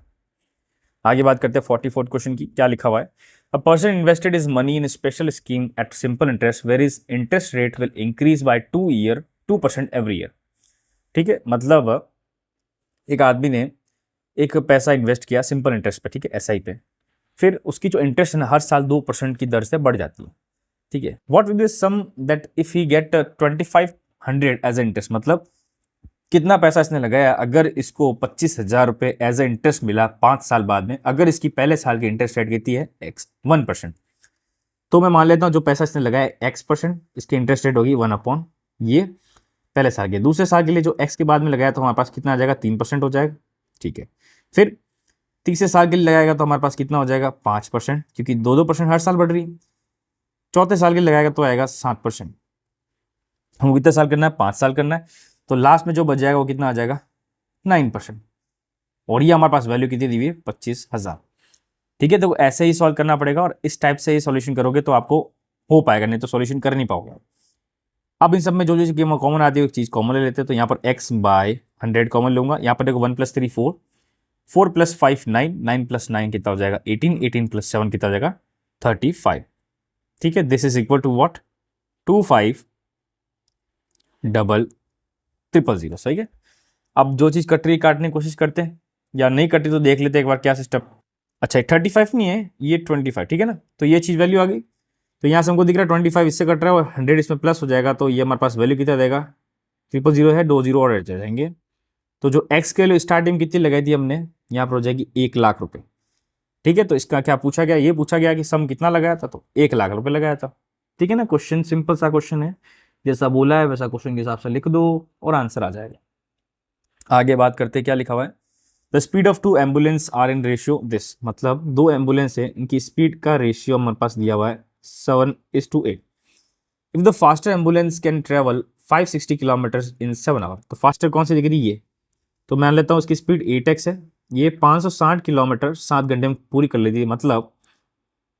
आगे बात करते हैं 44 क्वेश्चन की, क्या लिखा हुआ है। A person invested is money in special scheme at simple interest where is interest rate will increase by 2% every year, ठीक है। मतलब एक आदमी ने एक पैसा इन्वेस्ट किया सिंपल इंटरेस्ट पे, ठीक है, एसआई पे, फिर उसकी जो इंटरेस्ट है ना हर साल 2% की दर से बढ़ जाती है, ठीक है। What will be sum that if he get 2500 as interest, मतलब कितना पैसा इसने लगाया अगर इसको 25,000 रुपये एज ए इंटरेस्ट मिला 5 साल बाद में, अगर इसकी पहले साल की इंटरेस्ट रेट कितनी है, x 1%। तो मैं मान लेता हूँ जो पैसा इसने लगाया x%, इसकी इंटरेस्ट रेट होगी 1/, ये पहले साल के। दूसरे साल के लिए जो x के बाद में लगाया तो हमारे पास कितना आ जाएगा, 3% हो जाएगा, ठीक है। फिर तीसरे साल के लिए लगाएगा तो हमारे पास कितना हो जाएगा, 5%, क्योंकि 2% हर साल बढ़ रही है। चौथे साल के लिए लगाएगा तो आएगा 7%। हमको कितना साल करना है, 5 साल करना है। तो लास्ट में जो बच जाएगा वो कितना आ जाएगा, 9%। और ये हमारे पास वैल्यू कितनी दी हुई है, 25,000, ठीक है। तो ऐसे ही सॉल्व करना पड़ेगा, और इस टाइप से ही सॉल्यूशन करोगे तो आपको हो पाएगा, नहीं तो सॉल्यूशन कर नहीं पाओगे। अब इन सब में जो जो चीज़ कॉमन आती है एक चीज़ कॉमन ले लेते हैं। तो यहाँ पर x/100 कॉमन लूंगा। यहाँ पर देखो 1 + 3 4, 4 + 5 9, 9 + 9 कितना हो जाएगा, 18, 18 + 7 कितना हो जाएगा, 35, ठीक है। This is equal to what, 25,000,000, सही है। अब जो चीज़ कट रही है काटने की कोशिश करते हैं, या नहीं कटी तो देख लेते हैं एक बार क्या सिस्टम। अच्छा 35 नहीं है, ये 25, ठीक है ना। तो ये चीज़ वैल्यू आ गई, तो यहाँ से हमको दिख रहा है 25 इससे कट रहा है और 100 इसमें प्लस हो जाएगा, तो ये हमारे पास वैल्यू कितना देगा, 000 है, 2 0 और ऐड जाएंगे। तो जो एक्स के लिए स्टार्टिंग कितनी लगाई थी हमने, यहाँ पर हो जाएगी 1,00,000 रुपये, ठीक है। तो इसका क्या पूछा गया, ये पूछा गया कि सम कितना लगाया था, तो 1,00,000 रुपये लगाया था, ठीक है ना। क्वेश्चन सिंपल सा क्वेश्चन है, जैसा बोला है वैसा क्वेश्चन के हिसाब से लिख दो और आंसर आ जाएगा। आगे बात करते हैं क्या लिखा हुआ है। The speed of 2 ambulance are in ratio this, मतलब 2 एम्बुलेंस है, इनकी स्पीड का रेशियो हमारे पास दिया हुआ है 7:8। If the faster ambulance can travel 560 kilometre in 7 hour, तो फास्टर कौन सी दिख रही है, तो मान लेता हूँ इसकी स्पीड 8x है, ये 560 किलोमीटर 7 घंटे में पूरी कर लेती है। मतलब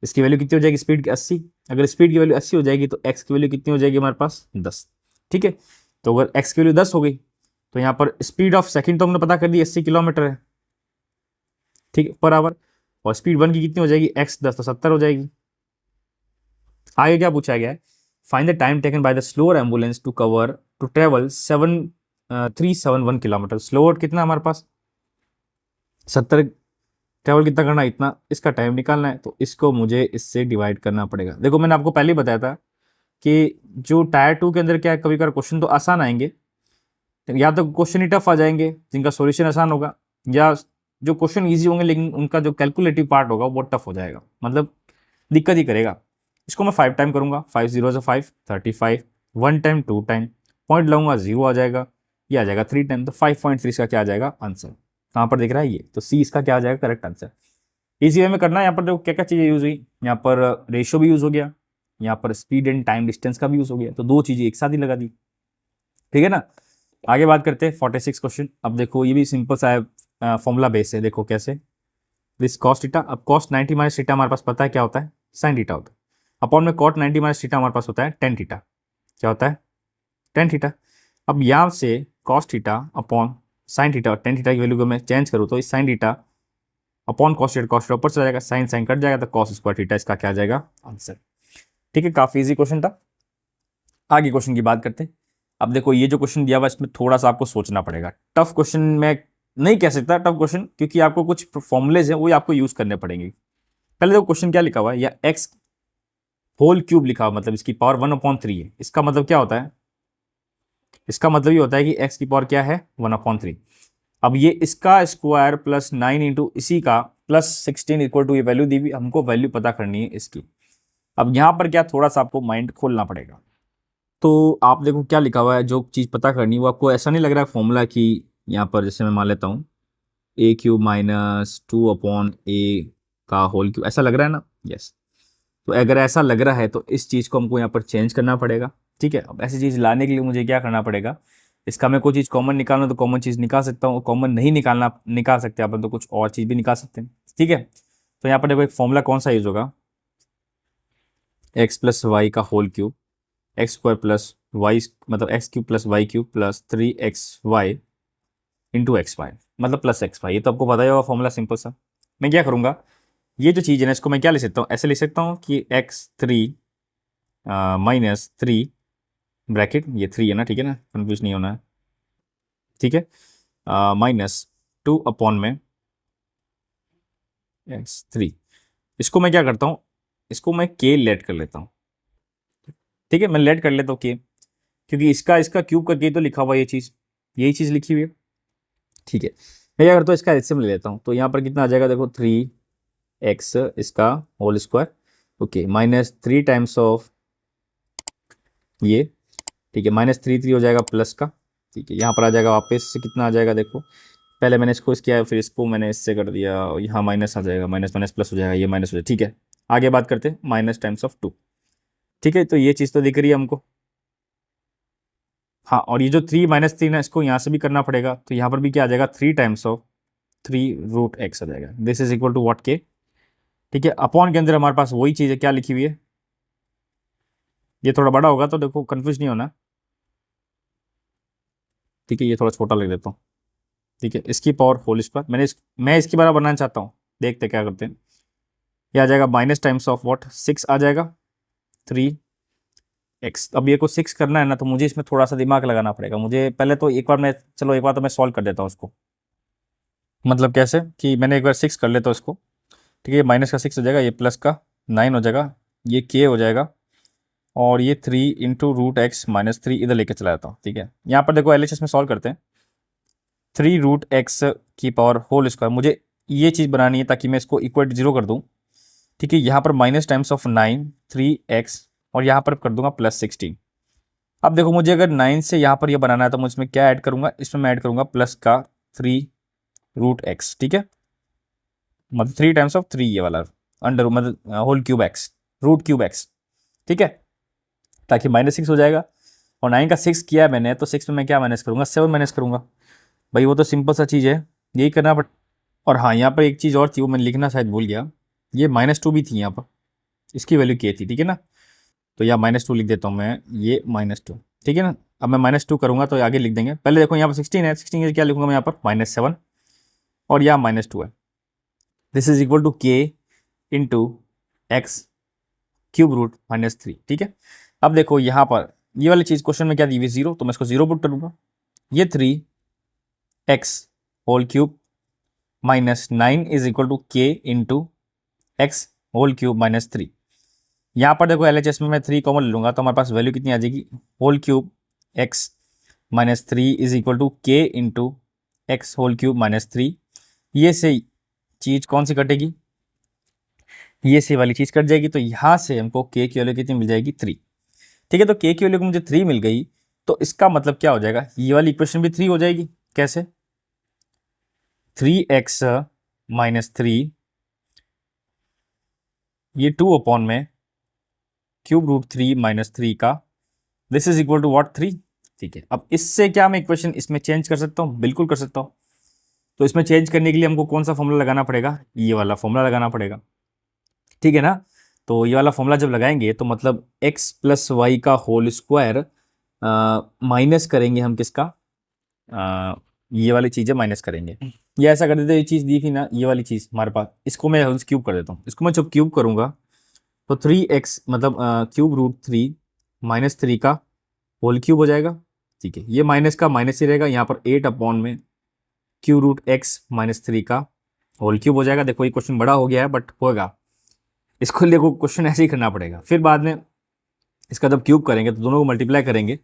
इसकी वैल्यू कितनी हो जाएगी, स्पीड की 80। अगर स्पीड की वैल्यू 80 हो जाएगी तो x की वैल्यू कितनी हो जाएगी हमारे पास, 10, ठीक है। तो अगर x की वैल्यू 10 हो गई तो यहाँ पर स्पीड ऑफ सेकंड तो हमने पता कर दी 80 किलोमीटर है, ठीक है, पर आवर। और स्पीड 1 की कितनी हो जाएगी, x 10 तो 70 हो जाएगी। आगे क्या पूछा गया है, find the time taken by the slower ambulance to travel 371 kilometre. Slower कितना हमारे पास, 70 ट्रैवल कितना करना है, इतना, इसका टाइम निकालना है, तो इसको मुझे इससे डिवाइड करना पड़ेगा। देखो मैंने आपको पहले ही बताया था कि जो टायर 2 के अंदर क्या है, कभी कभार क्वेश्चन तो आसान आएंगे, या तो क्वेश्चन ही टफ आ जाएंगे जिनका सॉल्यूशन आसान होगा, या जो क्वेश्चन इजी होंगे लेकिन उनका जो कैलकुलेटिव पार्ट होगा वो टफ हो जाएगा, मतलब दिक्कत ही करेगा। इसको मैं 5 टाइम करूंगा, 5 0 से 5 35, 1 टाइम 2 टाइम, पॉइंट लाऊंगा 0 आ जाएगा, ये आ जाएगा 3 टाइम, तो 5.3 इसका क्या आ जाएगा आंसर। कहाँ पर दिख रहा है ये, तो सी इसका क्या आ जाएगा करेक्ट आंसर। इसी वे में करना है। यहाँ पर देखो क्या क्या चीज़ें यूज हुई, यहाँ पर रेशियो भी यूज हो गया, यहाँ पर स्पीड एंड टाइम डिस्टेंस का भी यूज हो गया, तो दो चीज़ें एक साथ ही लगा दी, ठीक है ना। आगे बात करते हैं 46 क्वेश्चन। अब देखो ये भी सिंपल सा है, फॉर्मूला बेस है, देखो कैसे, दिस कॉस थीटा, अब कॉस 90 माइनस थीटा हमारे पास पता है क्या होता है, साइन थीटा होता है, अपॉन में कॉट 90 माइनस थीटा हमारे पास होता है टेन थीटा, क्या होता है टेन थीटा। अब यहाँ से cos theta upon sine theta, और टेन थीटा की वैल्यू को मैं चेंज करूँ तो इस sine theta upon cos theta, cos theta ऊपर चला जाएगा, साइन साइन कट जाएगा, तो कॉस स्क्वायर थीटा इसका क्या आ जाएगा आंसर। ठीक है, काफी इजी क्वेश्चन था। आगे क्वेश्चन की बात करते हैं। अब देखो ये जो क्वेश्चन दिया हुआ है इसमें थोड़ा सा आपको सोचना पड़ेगा, टफ क्वेश्चन मैं नहीं कह सकता टफ क्वेश्चन, क्योंकि आपको कुछ फॉर्मुलेज हैं वो आपको यूज करने पड़ेंगे। पहले देखो क्वेश्चन क्या लिखा हुआ है, या एक्स होल क्यूब लिखा हुआ, मतलब इसकी पावर 1/3 है, इसका मतलब क्या होता है, इसका मतलब ये होता है कि एक्स की पावर क्या है 1/3। अब ये इसका स्क्वायर प्लस 9 इंटू इसी का प्लस 16 इक्वल टू ये वैल्यू दी हुई, हमको वैल्यू पता करनी है इसकी। अब यहाँ पर क्या थोड़ा सा आपको माइंड खोलना पड़ेगा, तो आप देखो क्या लिखा हुआ है, जो चीज़ पता करनी है वो आपको ऐसा नहीं लग रहा है फॉर्मूला कि यहाँ पर जैसे मैं मान लेता हूँ ए क्यूब माइनस 2/a का होल क्यूब, ऐसा लग रहा है ना, यस। तो अगर ऐसा लग रहा है तो इस चीज़ को हमको यहाँ पर चेंज करना पड़ेगा, ठीक है। अब ऐसी चीज़ लाने के लिए मुझे क्या करना पड़ेगा, इसका मैं कोई चीज़ कॉमन निकालना तो कॉमन चीज़ निकाल सकता हूँ, कॉमन नहीं निकालना निकाल सकते अपन तो कुछ और चीज़ भी निकाल सकते हैं, ठीक है। तो यहाँ पर देखो एक फॉर्मूला कौन सा यूज होगा, एक्स प्लस वाई का whole cube, x square plus y, मतलब x cube plus y cube plus 3xy into x y, मतलब प्लस एक्स वाई, ये तो आपको पता ही होगा फॉर्मूला सिंपल सा। मैं क्या करूँगा, ये जो चीज़ है ना इसको मैं क्या ले सकता हूँ, ऐसे ले सकता हूँ कि x3 माइनस 3 ब्रैकेट, ये 3 है ना, ठीक है ना, कन्फ्यूज नहीं होना है, ठीक है, -2 में x3, इसको मैं क्या करता हूँ, इसको मैं k लेट कर लेता हूँ, ठीक है, मैं लेट कर लेता हूँ k, क्योंकि इसका इसका क्यूब का k तो लिखा हुआ है, ये चीज़ यही चीज़ लिखी हुई है, ठीक है। मैं क्या करता हूँ इसका एचसीएम ले लेता हूँ, तो यहाँ पर कितना आ जाएगा देखो 3x इसका whole square, okay, -3 times of ये, ठीक है, -3 हो जाएगा प्लस का, ठीक है, यहाँ पर आ जाएगा वापस से कितना आ जाएगा देखो, पहले मैंने इसको किया फिर इसको मैंने इससे कर दिया, यहाँ माइनस आ जाएगा, माइनस माइनस प्लस हो जाएगा, ये माइनस हो जाएगा, ठीक है। आगे बात करते हैं माइनस टाइम्स ऑफ 2, ठीक है, तो ये चीज़ तो दिख रही है हमको, हाँ, और ये जो 3 - 3 है इसको यहाँ से भी करना पड़ेगा, तो यहाँ पर भी क्या आ जाएगा 3 टाइम्स ऑफ 3√x आ जाएगा, this is equal to what के, ठीक है। अपॉन के अंदर हमारे पास वही चीज़ है क्या लिखी हुई है, ये थोड़ा बड़ा होगा तो देखो कंफ्यूज नहीं होना, ठीक है, ये थोड़ा छोटा लिख देता हूँ, ठीक है, इसकी पावर होल स्क्वायर, मैं इसकी बराबर बनाना चाहता हूँ, देखते क्या करते हैं, ये आ जाएगा माइनस टाइम्स ऑफ व्हाट 6 आ जाएगा 3x। अब ये को 6 करना है ना, तो मुझे इसमें थोड़ा सा दिमाग लगाना पड़ेगा, मुझे पहले तो एक बार मैं, चलो एक बार तो मैं सॉल्व कर देता हूँ उसको, मतलब कैसे कि मैंने एक बार 6 कर लेता हूँ इसको, ठीक है, माइनस का 6 हो जाएगा, ये प्लस का 9 हो जाएगा, ये k हो जाएगा, और ये 3 × √x - 3 इधर लेके चला जाता हूँ, ठीक है। यहाँ पर देखो एलएचएस में सॉल्व करते हैं, 3√x की पावर होल स्क्वायर, मुझे ये चीज़ बनानी है ताकि मैं इसको इक्वल 0 कर दूँ, ठीक है, यहाँ पर माइनस टाइम्स ऑफ 9 3x, और यहाँ पर कर दूंगा +16। अब देखो मुझे अगर 9 से यहाँ पर ये बनाना है तो मुझे इसमें क्या ऐड करूँगा, इसमें मैं ऐड करूँगा प्लस का 3√x, ठीक है, मतलब 3 टाइम्स ऑफ 3 ये वाला अंडर, मतलब whole cube x, root cube x, ठीक है, ताकि -6 हो जाएगा, और 9 का 6 किया है मैंने, तो 6 में मैं क्या माइनस करूँगा 7 माइनस करूँगा, भाई वो तो सिंपल सा चीज़ है, यही करना बट, और हाँ यहाँ पर एक चीज़ और थी वो मैं लिखना शायद भूल गया, ये -2 भी थी यहाँ पर, इसकी वैल्यू क्या थी, ठीक है ना, तो यहाँ -2 लिख देता हूँ मैं, ये -2, ठीक है ना। अब मैं -2 करूँगा तो आगे लिख देंगे, पहले देखो यहाँ पर 16 है, 16 के क्या लिखूँगा मैं यहाँ पर -7, और यहाँ -2 है, this is equal to k into x cube root -3, ठीक है। अब देखो यहाँ पर ये वाली चीज़ क्वेश्चन में क्या दी हुई 0, तो मैं इसको 0 पुट करूँगा, ये 3x whole cube minus 9 is equal to k into x whole cube minus 3। यहाँ पर देखो LHS में मैं 3 कॉमन ले लूँगा तो हमारे पास वैल्यू कितनी आ जाएगी, whole cube x minus 3 is equal to k into x whole cube minus 3। ये से चीज़ कौन सी कटेगी, ये से वाली चीज़ कट जाएगी, तो यहाँ से हमको के की वैल्यू कितनी मिल जाएगी 3। ठीक है, तो के की वैल्यू को मुझे 3 मिल गई, तो इसका मतलब क्या हो जाएगा, ये वाली इक्वेशन भी 3 हो जाएगी। कैसे, 3x माइनस 3 ये 2 अपॉन में क्यूब रूट 3 माइनस 3 का this is equal to what 3। ठीक है, अब इससे क्या मैं इक्वेशन इसमें चेंज कर सकता हूँ, बिल्कुल कर सकता हूँ। तो इसमें चेंज करने के लिए हमको कौन सा फॉर्मूला लगाना पड़ेगा, ये वाला फॉर्मूला लगाना पड़ेगा। ठीक है ना, तो ये वाला फॉर्मूला जब लगाएंगे तो मतलब x प्लस वाई का होल स्क्वायर माइनस करेंगे हम किसका, ये वाली चीज़ें माइनस करेंगे। ये ऐसा कर देते, ये चीज़ दी थी ना, ये वाली चीज़ हमारे पास, इसको मैं होल क्यूब कर देता हूँ। इसको मैं जब क्यूब करूँगा तो 3x मतलब क्यूब रूट 3 माइनस 3 का होल क्यूब हो जाएगा। ठीक है, ये माइनस का माइनस ही रहेगा, यहाँ पर 8 अपॉन में क्यूब रूट एक्स माइनस 3 का होल क्यूब हो जाएगा। देखो ये क्वेश्चन बड़ा हो गया है बट होगा, इसको लिए को क्वेश्चन ऐसे ही करना पड़ेगा। फिर बाद में इसका जब क्यूब करेंगे तो दोनों को मल्टीप्लाई करेंगे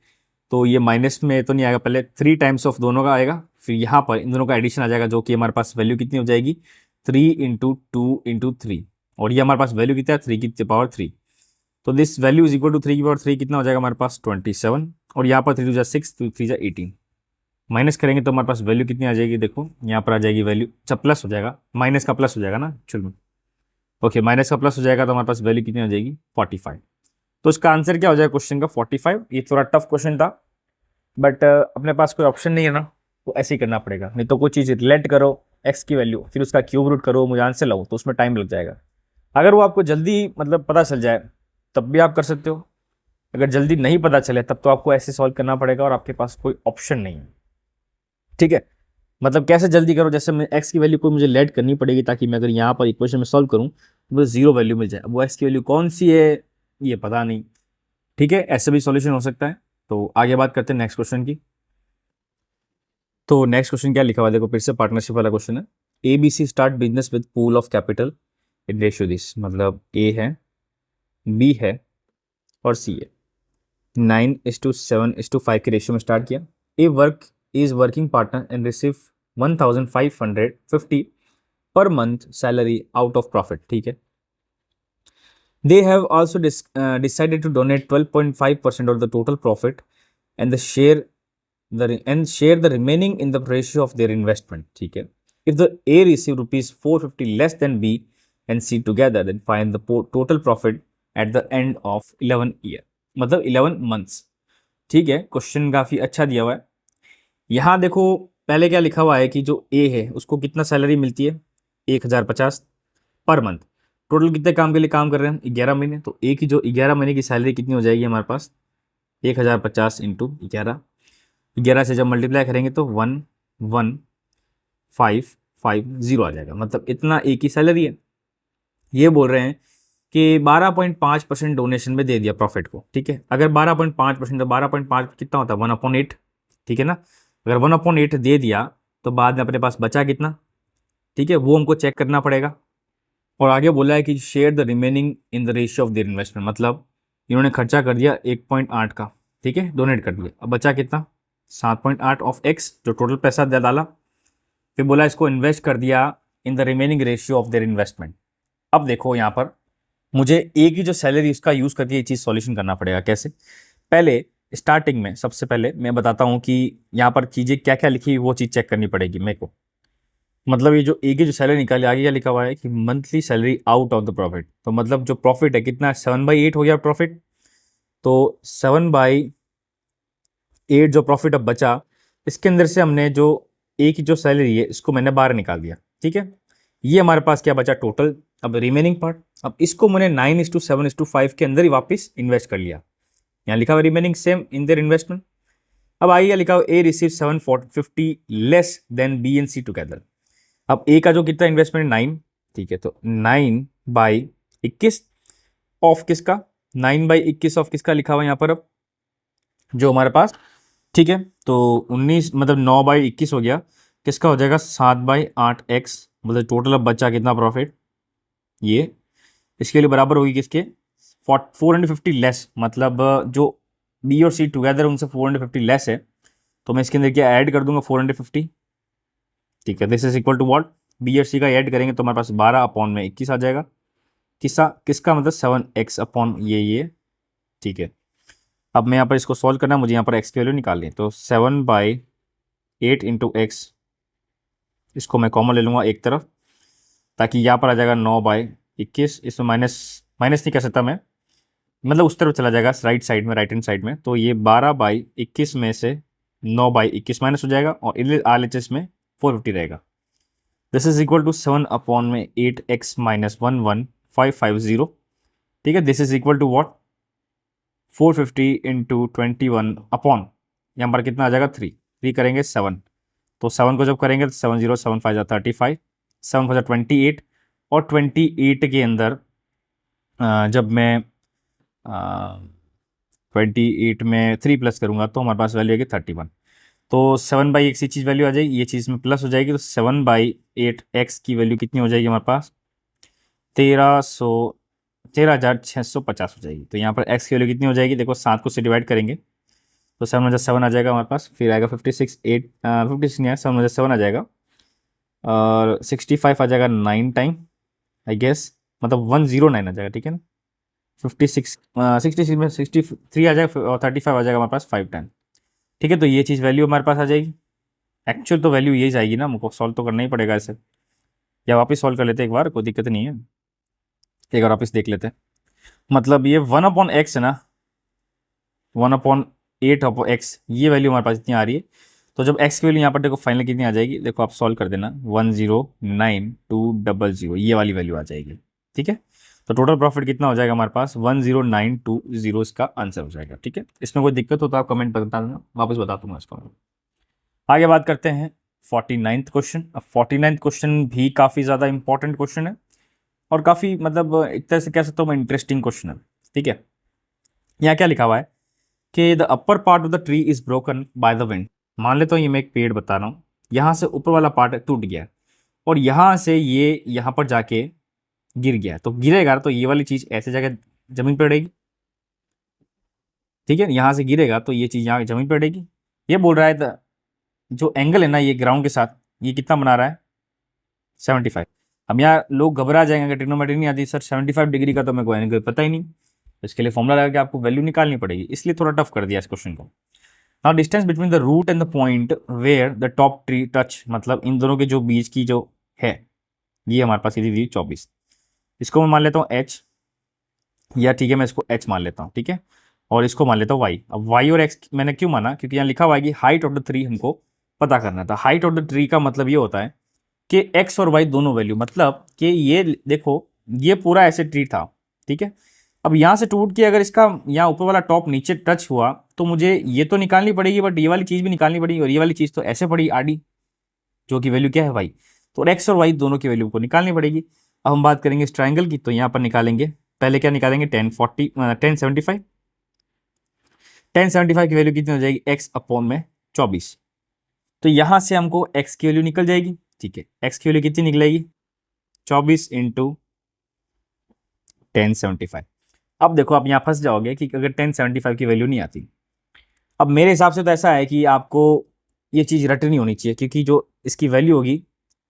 तो ये माइनस में तो नहीं आएगा, पहले 3 टाइम्स ऑफ दोनों का आएगा, फिर यहाँ पर इन दोनों का एडिशन आ जाएगा, जो कि हमारे पास वैल्यू कितनी हो जाएगी 3 इंटू 2 इंटू 3, और ये हमारे पास वैल्यू कितना है 3 की पावर 3। तो this value is equal to 3 की पावर 3 कितना हो जाएगा हमारे पास 27, और यहाँ पर 3 2 6 2 3 18 माइनस करेंगे तो हमारे पास वैल्यू कितनी आ जाएगी, देखो यहाँ पर आ जाएगी वैल्यू, अच्छा प्लस हो जाएगा, माइनस का प्लस हो जाएगा ना, चलो ओके माइनस का प्लस हो जाएगा तो हमारे पास वैल्यू कितनी हो जाएगी 45। तो इसका आंसर क्या हो जाएगा क्वेश्चन का 45। ये थोड़ा टफ क्वेश्चन था बट अपने पास कोई ऑप्शन नहीं है ना, तो ऐसे ही करना पड़ेगा, नहीं तो कोई चीज़ रिलेट करो एक्स की वैल्यू फिर उसका क्यूब रूट करो मुझे आंसर लाओ तो उसमें टाइम लग जाएगा। अगर वो आपको जल्दी मतलब पता चल जाए तब भी आप कर सकते हो, अगर जल्दी नहीं पता चले तब तो आपको ऐसे सॉल्व करना पड़ेगा और आपके पास कोई ऑप्शन नहीं है। ठीक है, मतलब कैसे जल्दी करो, जैसे मैं एक्स की वैल्यू को मुझे लेट करनी पड़ेगी ताकि मैं अगर यहाँ पर इक्वेशन में सॉल्व करूँ तो मुझे 0 वैल्यू मिल जाए। अब वो एक्स की वैल्यू कौन सी है ये पता नहीं। ठीक है, ऐसे भी सॉल्यूशन हो सकता है। तो आगे बात करते हैं नेक्स्ट क्वेश्चन की। तो नेक्स्ट क्वेश्चन क्या लिखा हुआ है, देखो फिर से पार्टनरशिप वाला क्वेश्चन है। ABC start business with pool of capital in ratio this, मतलब A है, B है और C है। 9:7:5 के रेशियो में स्टार्ट किया। Is working partner and receive 1550 per month salary out of profit. ठीक है, they have also decided to donate 12.5% of the total profit and share the remaining in the ratio of their investment. ठीक है, if the A receive rupees 450 less than B and C together, then find the total profit at the end of 11 year, मतलब 11 months। ठीक है, question काफ़ी अच्छा दिया हुआ है। यहाँ देखो पहले क्या लिखा हुआ है कि जो A है उसको कितना सैलरी मिलती है 1050 पर मंथ। टोटल कितने काम के लिए काम कर रहे हैं हम 11 महीने, तो A की जो 11 महीने की सैलरी कितनी हो जाएगी हमारे पास 1050 इंटू 11 से जब मल्टीप्लाई करेंगे तो 11550 आ जाएगा, मतलब इतना एक ही सैलरी है। ये बोल रहे हैं कि 12.5% डोनेशन में दे दिया प्रॉफिट को। ठीक है, अगर 12.5% तो 12.5 कितना होता है 1/8। ठीक है ना, अगर 1/8 दे दिया तो बाद में अपने पास बचा कितना, ठीक है वो हमको चेक करना पड़ेगा। और आगे बोला है कि share the remaining in the ratio of their investment, मतलब इन्होंने खर्चा कर दिया 1.8 का, ठीक है डोनेट कर दिया, अब बचा कितना 7.8 ऑफ एक्स जो टोटल पैसा डाला, फिर बोला इसको इन्वेस्ट कर दिया in the remaining ratio of their investment. अब देखो यहाँ पर मुझे ए की जो सैलरी उसका यूज़ करके ये चीज़ सॉल्यूशन करना पड़ेगा। कैसे, पहले स्टार्टिंग में सबसे पहले मैं बताता हूँ कि यहाँ पर चीज़ें क्या क्या लिखी वो चीज़ चेक करनी पड़ेगी मेरे को। मतलब ये जो ए की जो सैलरी निकाली आगे क्या लिखा हुआ है कि monthly salary out of the profit, तो मतलब जो प्रॉफिट है कितना 7/8 हो गया प्रॉफिट, तो 7/8 जो प्रॉफिट अब बचा इसके अंदर से हमने जो ए की जो सैलरी है इसको मैंने बाहर निकाल दिया। ठीक है, ये हमारे पास क्या बचा टोटल, अब रिमेनिंग पार्ट, अब इसको मैंने 9:7:5 के अंदर ही वापस इन्वेस्ट कर लिया। यहाँ लिखा हुआ remaining same in their investment. अब आइए लिखा हुआ a receive 750 less than b and c together. अब ए का जो कितना इन्वेस्टमेंट 9, ठीक है तो 9/21 ऑफ किसका 9/21 ऑफ किसका लिखा हुआ यहाँ पर अब जो हमारे पास। ठीक है, तो 19 मतलब 9/21 हो गया, किसका हो जाएगा 7/8x, मतलब टोटल अब बचा कितना प्रॉफिट, ये इसके लिए बराबर होगी किसके 450 लेस, मतलब जो बी और सी टुगेदर उनसे 450 लेस है, तो मैं इसके अंदर क्या ऐड कर दूंगा 450, ठीक है। This is equal to what, B और सी का ऐड करेंगे तो हमारे पास 12/21 आ जाएगा, किसका मतलब 7x अपॉन ये, ठीक है। अब मैं यहाँ पर इसको सॉल्व करना है, मुझे यहाँ पर x की वैल्यू निकालनी है, तो 7/8 इंटू एक्स, इसको मैं कॉमन ले लूँगा एक तरफ, ताकि यहाँ पर आ जाएगा 9/21, इसमें माइनस माइनस नहीं कर सकता मैं, मतलब उस तरफ चला जाएगा राइट साइड में, राइट हैंड साइड में, तो ये 12/21 में से 9/21 माइनस हो जाएगा और RHS में 450 रहेगा। This is equal to 7/8x minus 11550, ठीक है। This is equal to what 450 into 21 upon, यहाँ पर कितना आ जाएगा 3 करेंगे 7, तो 7 को जब करेंगे तो 7075 जा 35, 7 for 28, और 28 के अंदर जब मैं 28 में 3 प्लस करूँगा तो हमारे पास वैल्यू आएगी 31, तो 7/x की चीज़ वैल्यू आ जाएगी, ये चीज़ में प्लस हो जाएगी, तो 7/8x की वैल्यू कितनी हो जाएगी हमारे पास 13,650 हो जाएगी। तो यहाँ पर x की वैल्यू कितनी हो जाएगी, देखो 7 को से डिवाइड करेंगे तो 7 आ जाएगा हमारे पास, फिर आएगा 56 नहीं आया, 7 आ जाएगा, और 65 आ जाएगा 9 टाइम, आई गेस मतलब 109 आ जाएगा, ठीक है ना। 66 में 63 आ जाएगा और 35 आ जाएगा हमारे पास 5 टाइम, ठीक है। तो ये चीज़ वैल्यू हमारे पास आ जाएगी, एक्चुअल तो वैल्यू यही जाएगी ना, हमको सॉल्व तो करना ही पड़ेगा इसे, या वापस सॉल्व कर लेते हैं एक बार, कोई दिक्कत नहीं है, एक बार वापस देख लेते हैं। मतलब ये 1/x है ना, 1/8 ये वैल्यू हमारे पास इतनी आ रही है, तो जब x की वैल्यू यहाँ पर देखो फाइनल कितनी आ जाएगी, देखो आप सॉल्व कर देना 109,200, ये वाली वैल्यू आ जाएगी, ठीक है। तो टोटल प्रॉफिट कितना हो जाएगा हमारे पास 10920, इसका आंसर हो जाएगा, ठीक है। इसमें कोई दिक्कत हो तो आप कमेंट बता देना, वापस बता दूंगा इसको। आगे बात करते हैं 49th क्वेश्चन। अब 49th क्वेश्चन भी काफ़ी ज़्यादा इंपॉर्टेंट क्वेश्चन है, और काफ़ी मतलब एक तरह से कह सकता हूँ मैं इंटरेस्टिंग क्वेश्चन है, ठीक है। यहाँ क्या लिखा हुआ है कि the upper part of the tree is broken by the wind. मान लेता हूँ ये मैं एक पेड़ बता रहा हूँ, यहाँ से ऊपर वाला पार्ट टूट गया और यहाँ से ये यहाँ पर जाके गिर गया, तो गिरेगा तो ये वाली चीज़ ऐसे जगह जमीन पर पड़ेगी, ठीक है। यहाँ से गिरेगा तो ये चीज़ यहाँ जमीन पर पड़ेगी। ये बोल रहा है जो एंगल है ना ये ग्राउंड के साथ, ये कितना बना रहा है 75। अब यहाँ लोग घबरा जाएंगे अगर ट्रिग्नोमेट्री नहीं आती, सर 75 डिग्री का तो मेरे को एंगल पता ही नहीं, इसके लिए फॉर्मूला लगा के आपको वैल्यू निकालनी पड़ेगी, इसलिए थोड़ा टफ कर दिया इस क्वेश्चन को। Now distance between the root and the point where the top tree touch, मतलब इन दोनों के जो बीच की जो है ये हमारे पास दी थी 24, इसको मैं मान लेता हूँ h, या ठीक है मैं इसको h मान लेता हूँ, ठीक है, और इसको मान लेता हूँ y। अब y और x मैंने क्यों माना, क्योंकि यहाँ लिखा हुआ है कि हाइट ऑफ द ट्री हमको पता करना था। हाइट ऑफ द ट्री का मतलब ये होता है कि x और y दोनों वैल्यू, मतलब कि ये देखो ये पूरा ऐसे ट्री था, ठीक है। अब यहाँ से टूट के अगर इसका यहाँ ऊपर वाला टॉप नीचे टच हुआ तो मुझे ये तो निकालनी पड़ेगी, बट ये वाली चीज़ भी निकालनी पड़ेगी, और ये वाली चीज़ तो ऐसे पड़ी आडी, जो कि वैल्यू क्या है y, तो x और y दोनों की वैल्यू को निकालनी पड़ेगी। अब हम बात करेंगे इस ट्राइंगल की, तो यहाँ पर निकालेंगे, पहले क्या निकालेंगे 1075 की वैल्यू कितनी हो जाएगी x अपॉन में 24, तो यहाँ से हमको x की वैल्यू निकल जाएगी, ठीक है। x की वैल्यू कितनी निकलेगी 24 इंटू 1075। अब देखो आप यहाँ फंस जाओगे कि अगर 1075 की वैल्यू नहीं आती, अब मेरे हिसाब से तो ऐसा है कि आपको ये चीज़ रटनी होनी चाहिए, क्योंकि जो इसकी वैल्यू होगी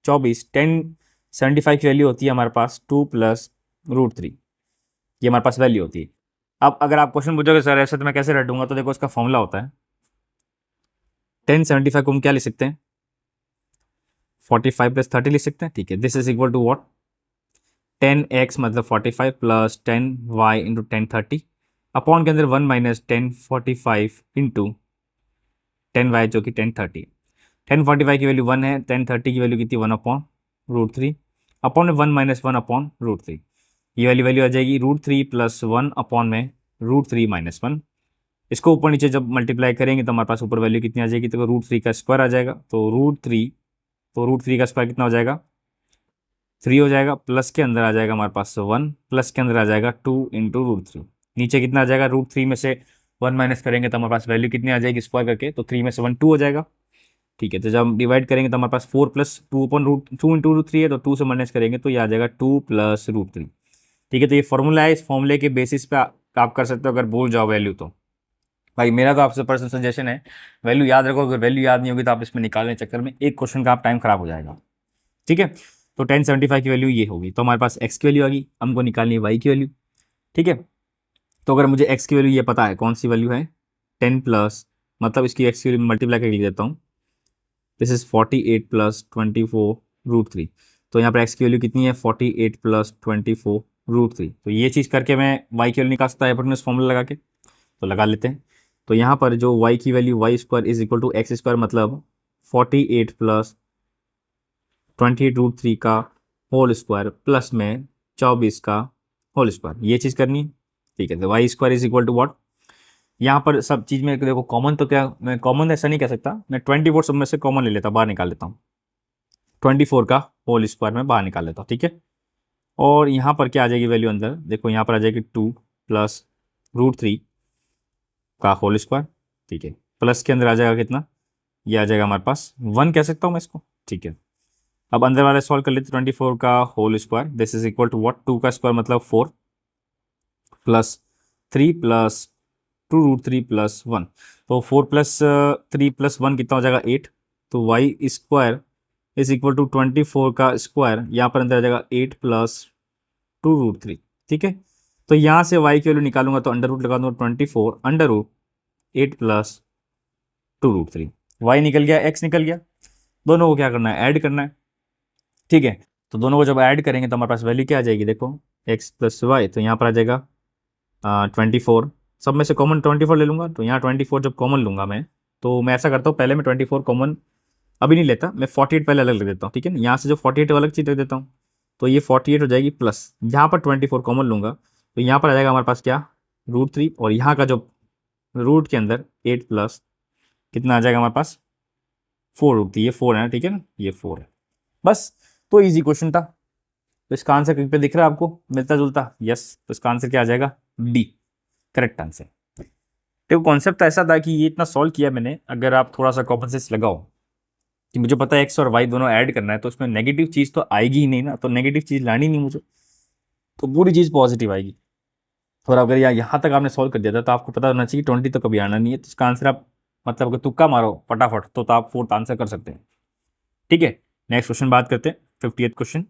24, 1075 की वैल्यू होती है हमारे पास 2 प्लस √3, ये हमारे पास वैल्यू होती है। अब अगर आप क्वेश्चन पूछोगे सर ऐसे तो मैं कैसे रटूंगा, तो देखो इसका फॉर्मूला होता है 1075 को हम क्या लिख सकते हैं 45 + 30 लिख सकते हैं, ठीक है। This is equal to what 10x मतलब 45 प्लस 10y इंटू 1030 अपॉन के अंदर 1 माइनस 1045 इंटू 10y जो कि 1030। 1045 की वैल्यू 1 है, 1030 की वैल्यू कितनी 1/√3 अपॉन में 1 माइनस 1/√3, ये वाली वैल्यू आ जाएगी √3 + 1 अपॉन में √3 - 1। इसको ऊपर नीचे जब मल्टीप्लाई करेंगे तो हमारे पास ऊपर वैल्यू कितनी आ जाएगी, तो √3 का स्क्वायर आ जाएगा, तो √3 का स्क्वायर कितना हो जाएगा 3 हो जाएगा, प्लस के अंदर आ जाएगा हमारे पास 1, प्लस के अंदर आ जाएगा 2 इंटू √3, नीचे कितना आ जाएगा √3 में से 1 माइनस करेंगे तो हमारे पास वैल्यू कितनी आ जाएगी स्क्वायर करके, तो 3 में से 1 2 हो जाएगा, ठीक है, तो जब हम डिवाइड करेंगे तो हमारे पास 4+2/√2 है, तो 2 से माइनस करेंगे तो ये आ जाएगा 2+√3। ठीक है, तो ये फॉर्मूला है, इस फॉर्मूले के बेसिस पे आप कर सकते हो अगर भूल जाओ वैल्यू तो। भाई मेरा तो आपसे पर्सनल सजेशन है, वैल्यू याद रखो, अगर वैल्यू याद नहीं होगी तो आप इसमें निकालने के चक्कर में एक क्वेश्चन का आप टाइम खराब हो जाएगा। ठीक है, तो 1075 की वैल्यू ये होगी, तो हमारे पास एक्स की वैल्यू आ गई, हमको निकालनी है वाई की वैल्यू। ठीक है, तो अगर मुझे एक्स की वैल्यू ये पता है, कौन सी वैल्यू है, 10 प्लस, मतलब इसकी एक्स की वैल्यू मल्टीप्लाई करके लिख देता हूँ, दिस इज 48+24√3। तो यहाँ पर एक्स की वैल्यू कितनी है, 48+24√3। तो ये चीज़ करके मैं वाई की वैल्यू निकाल सकता है हाइपोटेन्यूज फॉर्मूला लगा के, तो लगा लेते हैं। तो यहाँ पर जो y की value y² is equal to x², मतलब 48+28√3 का होल स्क्वायर प्लस में 24 का होल स्क्वायर, ये चीज़ करनी है। ठीक है, तो y² is equal to what, यहाँ पर सब चीज़ में देखो कॉमन, तो क्या मैं कॉमन ऐसा नहीं कह सकता, मैं 24 सब में से कॉमन ले लेता हूँ, बाहर निकाल लेता हूँ, 24 का होल स्क्वायर में बाहर निकाल लेता हूँ। ठीक है, और यहाँ पर क्या आ जाएगी वैल्यू अंदर, देखो यहाँ पर आ जाएगी 2+√3 का होल स्क्वायर। ठीक है, प्लस के अंदर आ जाएगा कितना, ये आ जाएगा हमारे पास 1 कह सकता हूँ मैं इसको। ठीक है, अब अंदर वाले सॉल्व कर लेते, 24 का whole square, this is equal to what, 2 का स्क्वायर मतलब 4 प्लस 3+2√3+1, तो 4+3+1 कितना हो जाएगा 8। तो y² इज इक्वल टू 24 का स्क्वायर, यहाँ पर अंदर आ जाएगा 8+2√3। ठीक है, तो यहाँ से y की वैल्यू निकालूंगा तो अंडर रूट लगा दूंगा 24√8+2√3, y निकल गया, x निकल गया, दोनों को क्या करना है, ऐड करना है। ठीक है, तो दोनों को जब ऐड करेंगे तो हमारे पास वैल्यू क्या आ जाएगी, देखो x + y, तो यहाँ पर आ जाएगा 24, सब में से कॉमन 24 ले लूँगा, तो यहाँ 24 जब कॉमन लूँगा मैं, तो मैं ऐसा करता हूँ, पहले मैं 24 कॉमन अभी नहीं लेता, मैं 48 पहले अलग रख देता हूँ। ठीक है ना, यहाँ से जो 48 अलग चीज़ रख देता हूँ, तो ये 48 हो जाएगी, प्लस यहाँ पर 24 कॉमन लूँगा, तो यहाँ पर आ जाएगा हमारे पास क्या, √3, और यहाँ का जो रूट के अंदर 8 प्लस कितना आ जाएगा हमारे पास 4√3, ये 4 है ना, ठीक है ना, ये 4 है बस। तो इजी क्वेश्चन था, तो इसका आंसर कहीं पे दिख रहा है आपको मिलता जुलता, यस, तो इसका आंसर क्या आ जाएगा, डी, करेक्ट आंसर। तो कॉन्सेप्ट ऐसा था कि ये इतना सॉल्व किया मैंने, अगर आप थोड़ा सा कॉमन सेंस लगाओ कि मुझे पता है एक्स और वाई दोनों ऐड करना है, तो उसमें नेगेटिव चीज़ तो आएगी ही नहीं ना, तो नेगेटिव चीज़ लानी नहीं मुझे, तो पूरी चीज़ पॉजिटिव आएगी। और अगर यहाँ तक आपने सॉल्व कर दिया था तो आपको पता होना चाहिए 20 तो कभी आना नहीं है, तो इसका आंसर आप मतलब अगर तुक्का मारो फटाफट तो आप फोर्थ आंसर कर सकते हैं। ठीक है, नेक्स्ट क्वेश्चन बात करते हैं, 58th क्वेश्चन।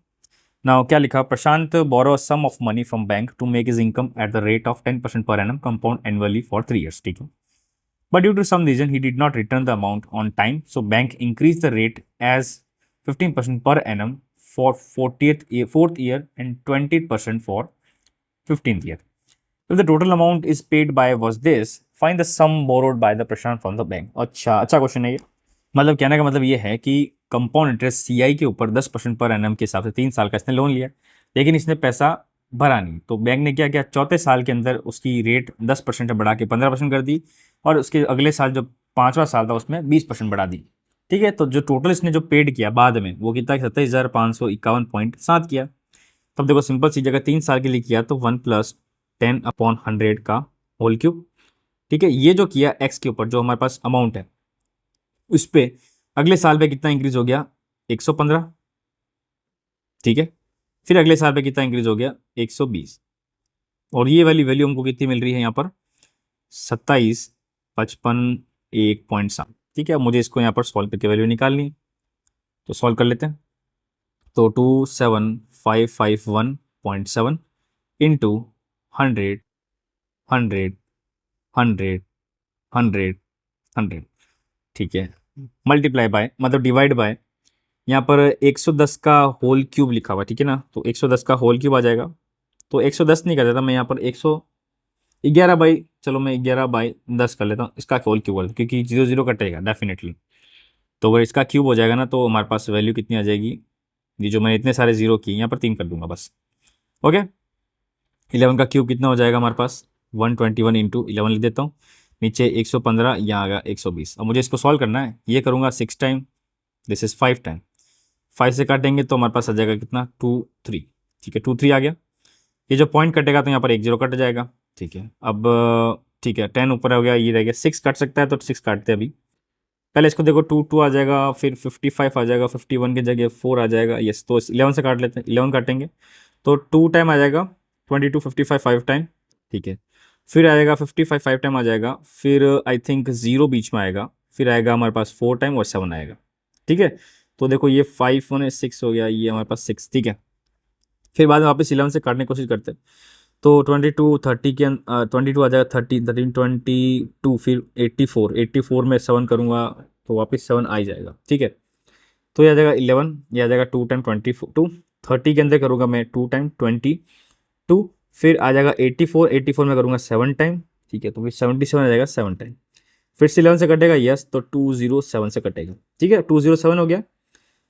नाउ क्या लिखा, Prashant borrow sum of money from bank to make his income at the rate of 10% per annum compound annually for 3 years। ठीक है, but due to some reason he did not return the amount on time, so bank increased the rate as 15% per annum for 4th year and 20% for 15th year. If the total amount is paid by was this, find the sum borrowed by the Prashant from the bank। अच्छा question है ये, मतलब कहने का मतलब ये है कि कंपाउंड इंटरेस्ट CI के ऊपर 10% पर एनम के हिसाब से 3 साल का इसने लोन लिया, लेकिन इसने पैसा भरा नहीं, तो बैंक ने क्या किया, चौथे साल के अंदर उसकी रेट 10% से बढ़ा के 15% कर दी, और उसके अगले साल जो 5वां साल था उसमें 20% बढ़ा दी। ठीक है, तो जो टोटल इसने जो पेड किया बाद में वो कितना, 27,551.7 किया। तब देखो सिंपल सी जगह 3 साल के लिए किया तो 1+10/100 का होल क्यूब। ठीक है, ये जो किया एक्स के ऊपर जो हमारे पास अमाउंट है उस पर अगले साल पे कितना इंक्रीज हो गया, 115। ठीक है, फिर अगले साल पे कितना इंक्रीज हो गया, 120, और ये वाली वैल्यू हमको कितनी मिल रही है यहाँ पर, 27,55,1.7। ठीक है, अब मुझे इसको यहाँ पर सॉल्व करके वैल्यू निकालनी है, तो सॉल्व कर लेते हैं। तो 27,551.7 इंटू 100 100 100 100 100, ठीक है, मल्टीप्लाई बाय मतलब डिवाइड बाय, यहाँ पर 110 का होल क्यूब लिखा हुआ, ठीक है ना, तो 110 का होल क्यूब आ जाएगा, तो 110 नहीं कर देता मैं यहाँ पर 111 बाई, चलो मैं 11/10 कर लेता हूँ, इसका होल क्यूब कर, क्योंकि 0 0 कटेगा डेफिनेटली, तो अगर इसका क्यूब हो जाएगा ना तो हमारे पास वैल्यू कितनी आ जाएगी, ये जो मैंने इतने सारे जीरो किए यहाँ पर 3 कर दूंगा बस। ओके, 11 का क्यूब कितना हो जाएगा हमारे पास, 121 इंटू 11 लिख देता हूँ, नीचे 115, यहाँ आ गया 120। अब मुझे इसको सॉल्व करना है, ये करूँगा 6 टाइम, दिस इज 5 टाइम, 5 से काटेंगे तो हमारे पास आ जाएगा कितना, 2 3। ठीक है, 2 3 आ गया, ये जो पॉइंट कटेगा तो यहाँ पर 1 0 कट जाएगा। ठीक है, अब ठीक है 10 ऊपर हो गया, ये रह गया 6 कट सकता है तो 6 काटते हैं अभी, पहले इसको देखो, टू टू आ जाएगा, फिर 55 आ जाएगा, 51 की जगह 4 आ जाएगा, यस। तो 11 से काट लेते हैं, 11 काटेंगे तो 2 टाइम आ जाएगा, 22 55 5 टाइम, ठीक है। फिर आएगा 55 5 टाइम आ जाएगा, फिर आई थिंक 0 बीच में आएगा, फिर आएगा हमारे पास 4 टाइम और 7 आएगा, ठीक है। तो देखो ये 5 1 6 हो गया, ये हमारे पास 6, ठीक है। फिर बाद में वापस 11 से काटने की कोशिश करते हैं, तो 22 30 के 22 आ जाएगा, 13 22, फिर 84 में 7 करूँगा तो वापस 7 आ ही जाएगा, ठीक है। तो ये आ जाएगा 11, ये आ जाएगा 2 टाइम 22, 30 के अंदर करूँगा मैं 2 टाइम 22, फिर आ जाएगा 84 में करूँगा 7 टाइम, ठीक है। तो फिर 77 आ जाएगा 7 टाइम, फिर से 11 से कटेगा, यस, तो 207 से कटेगा, ठीक है। 207 हो गया,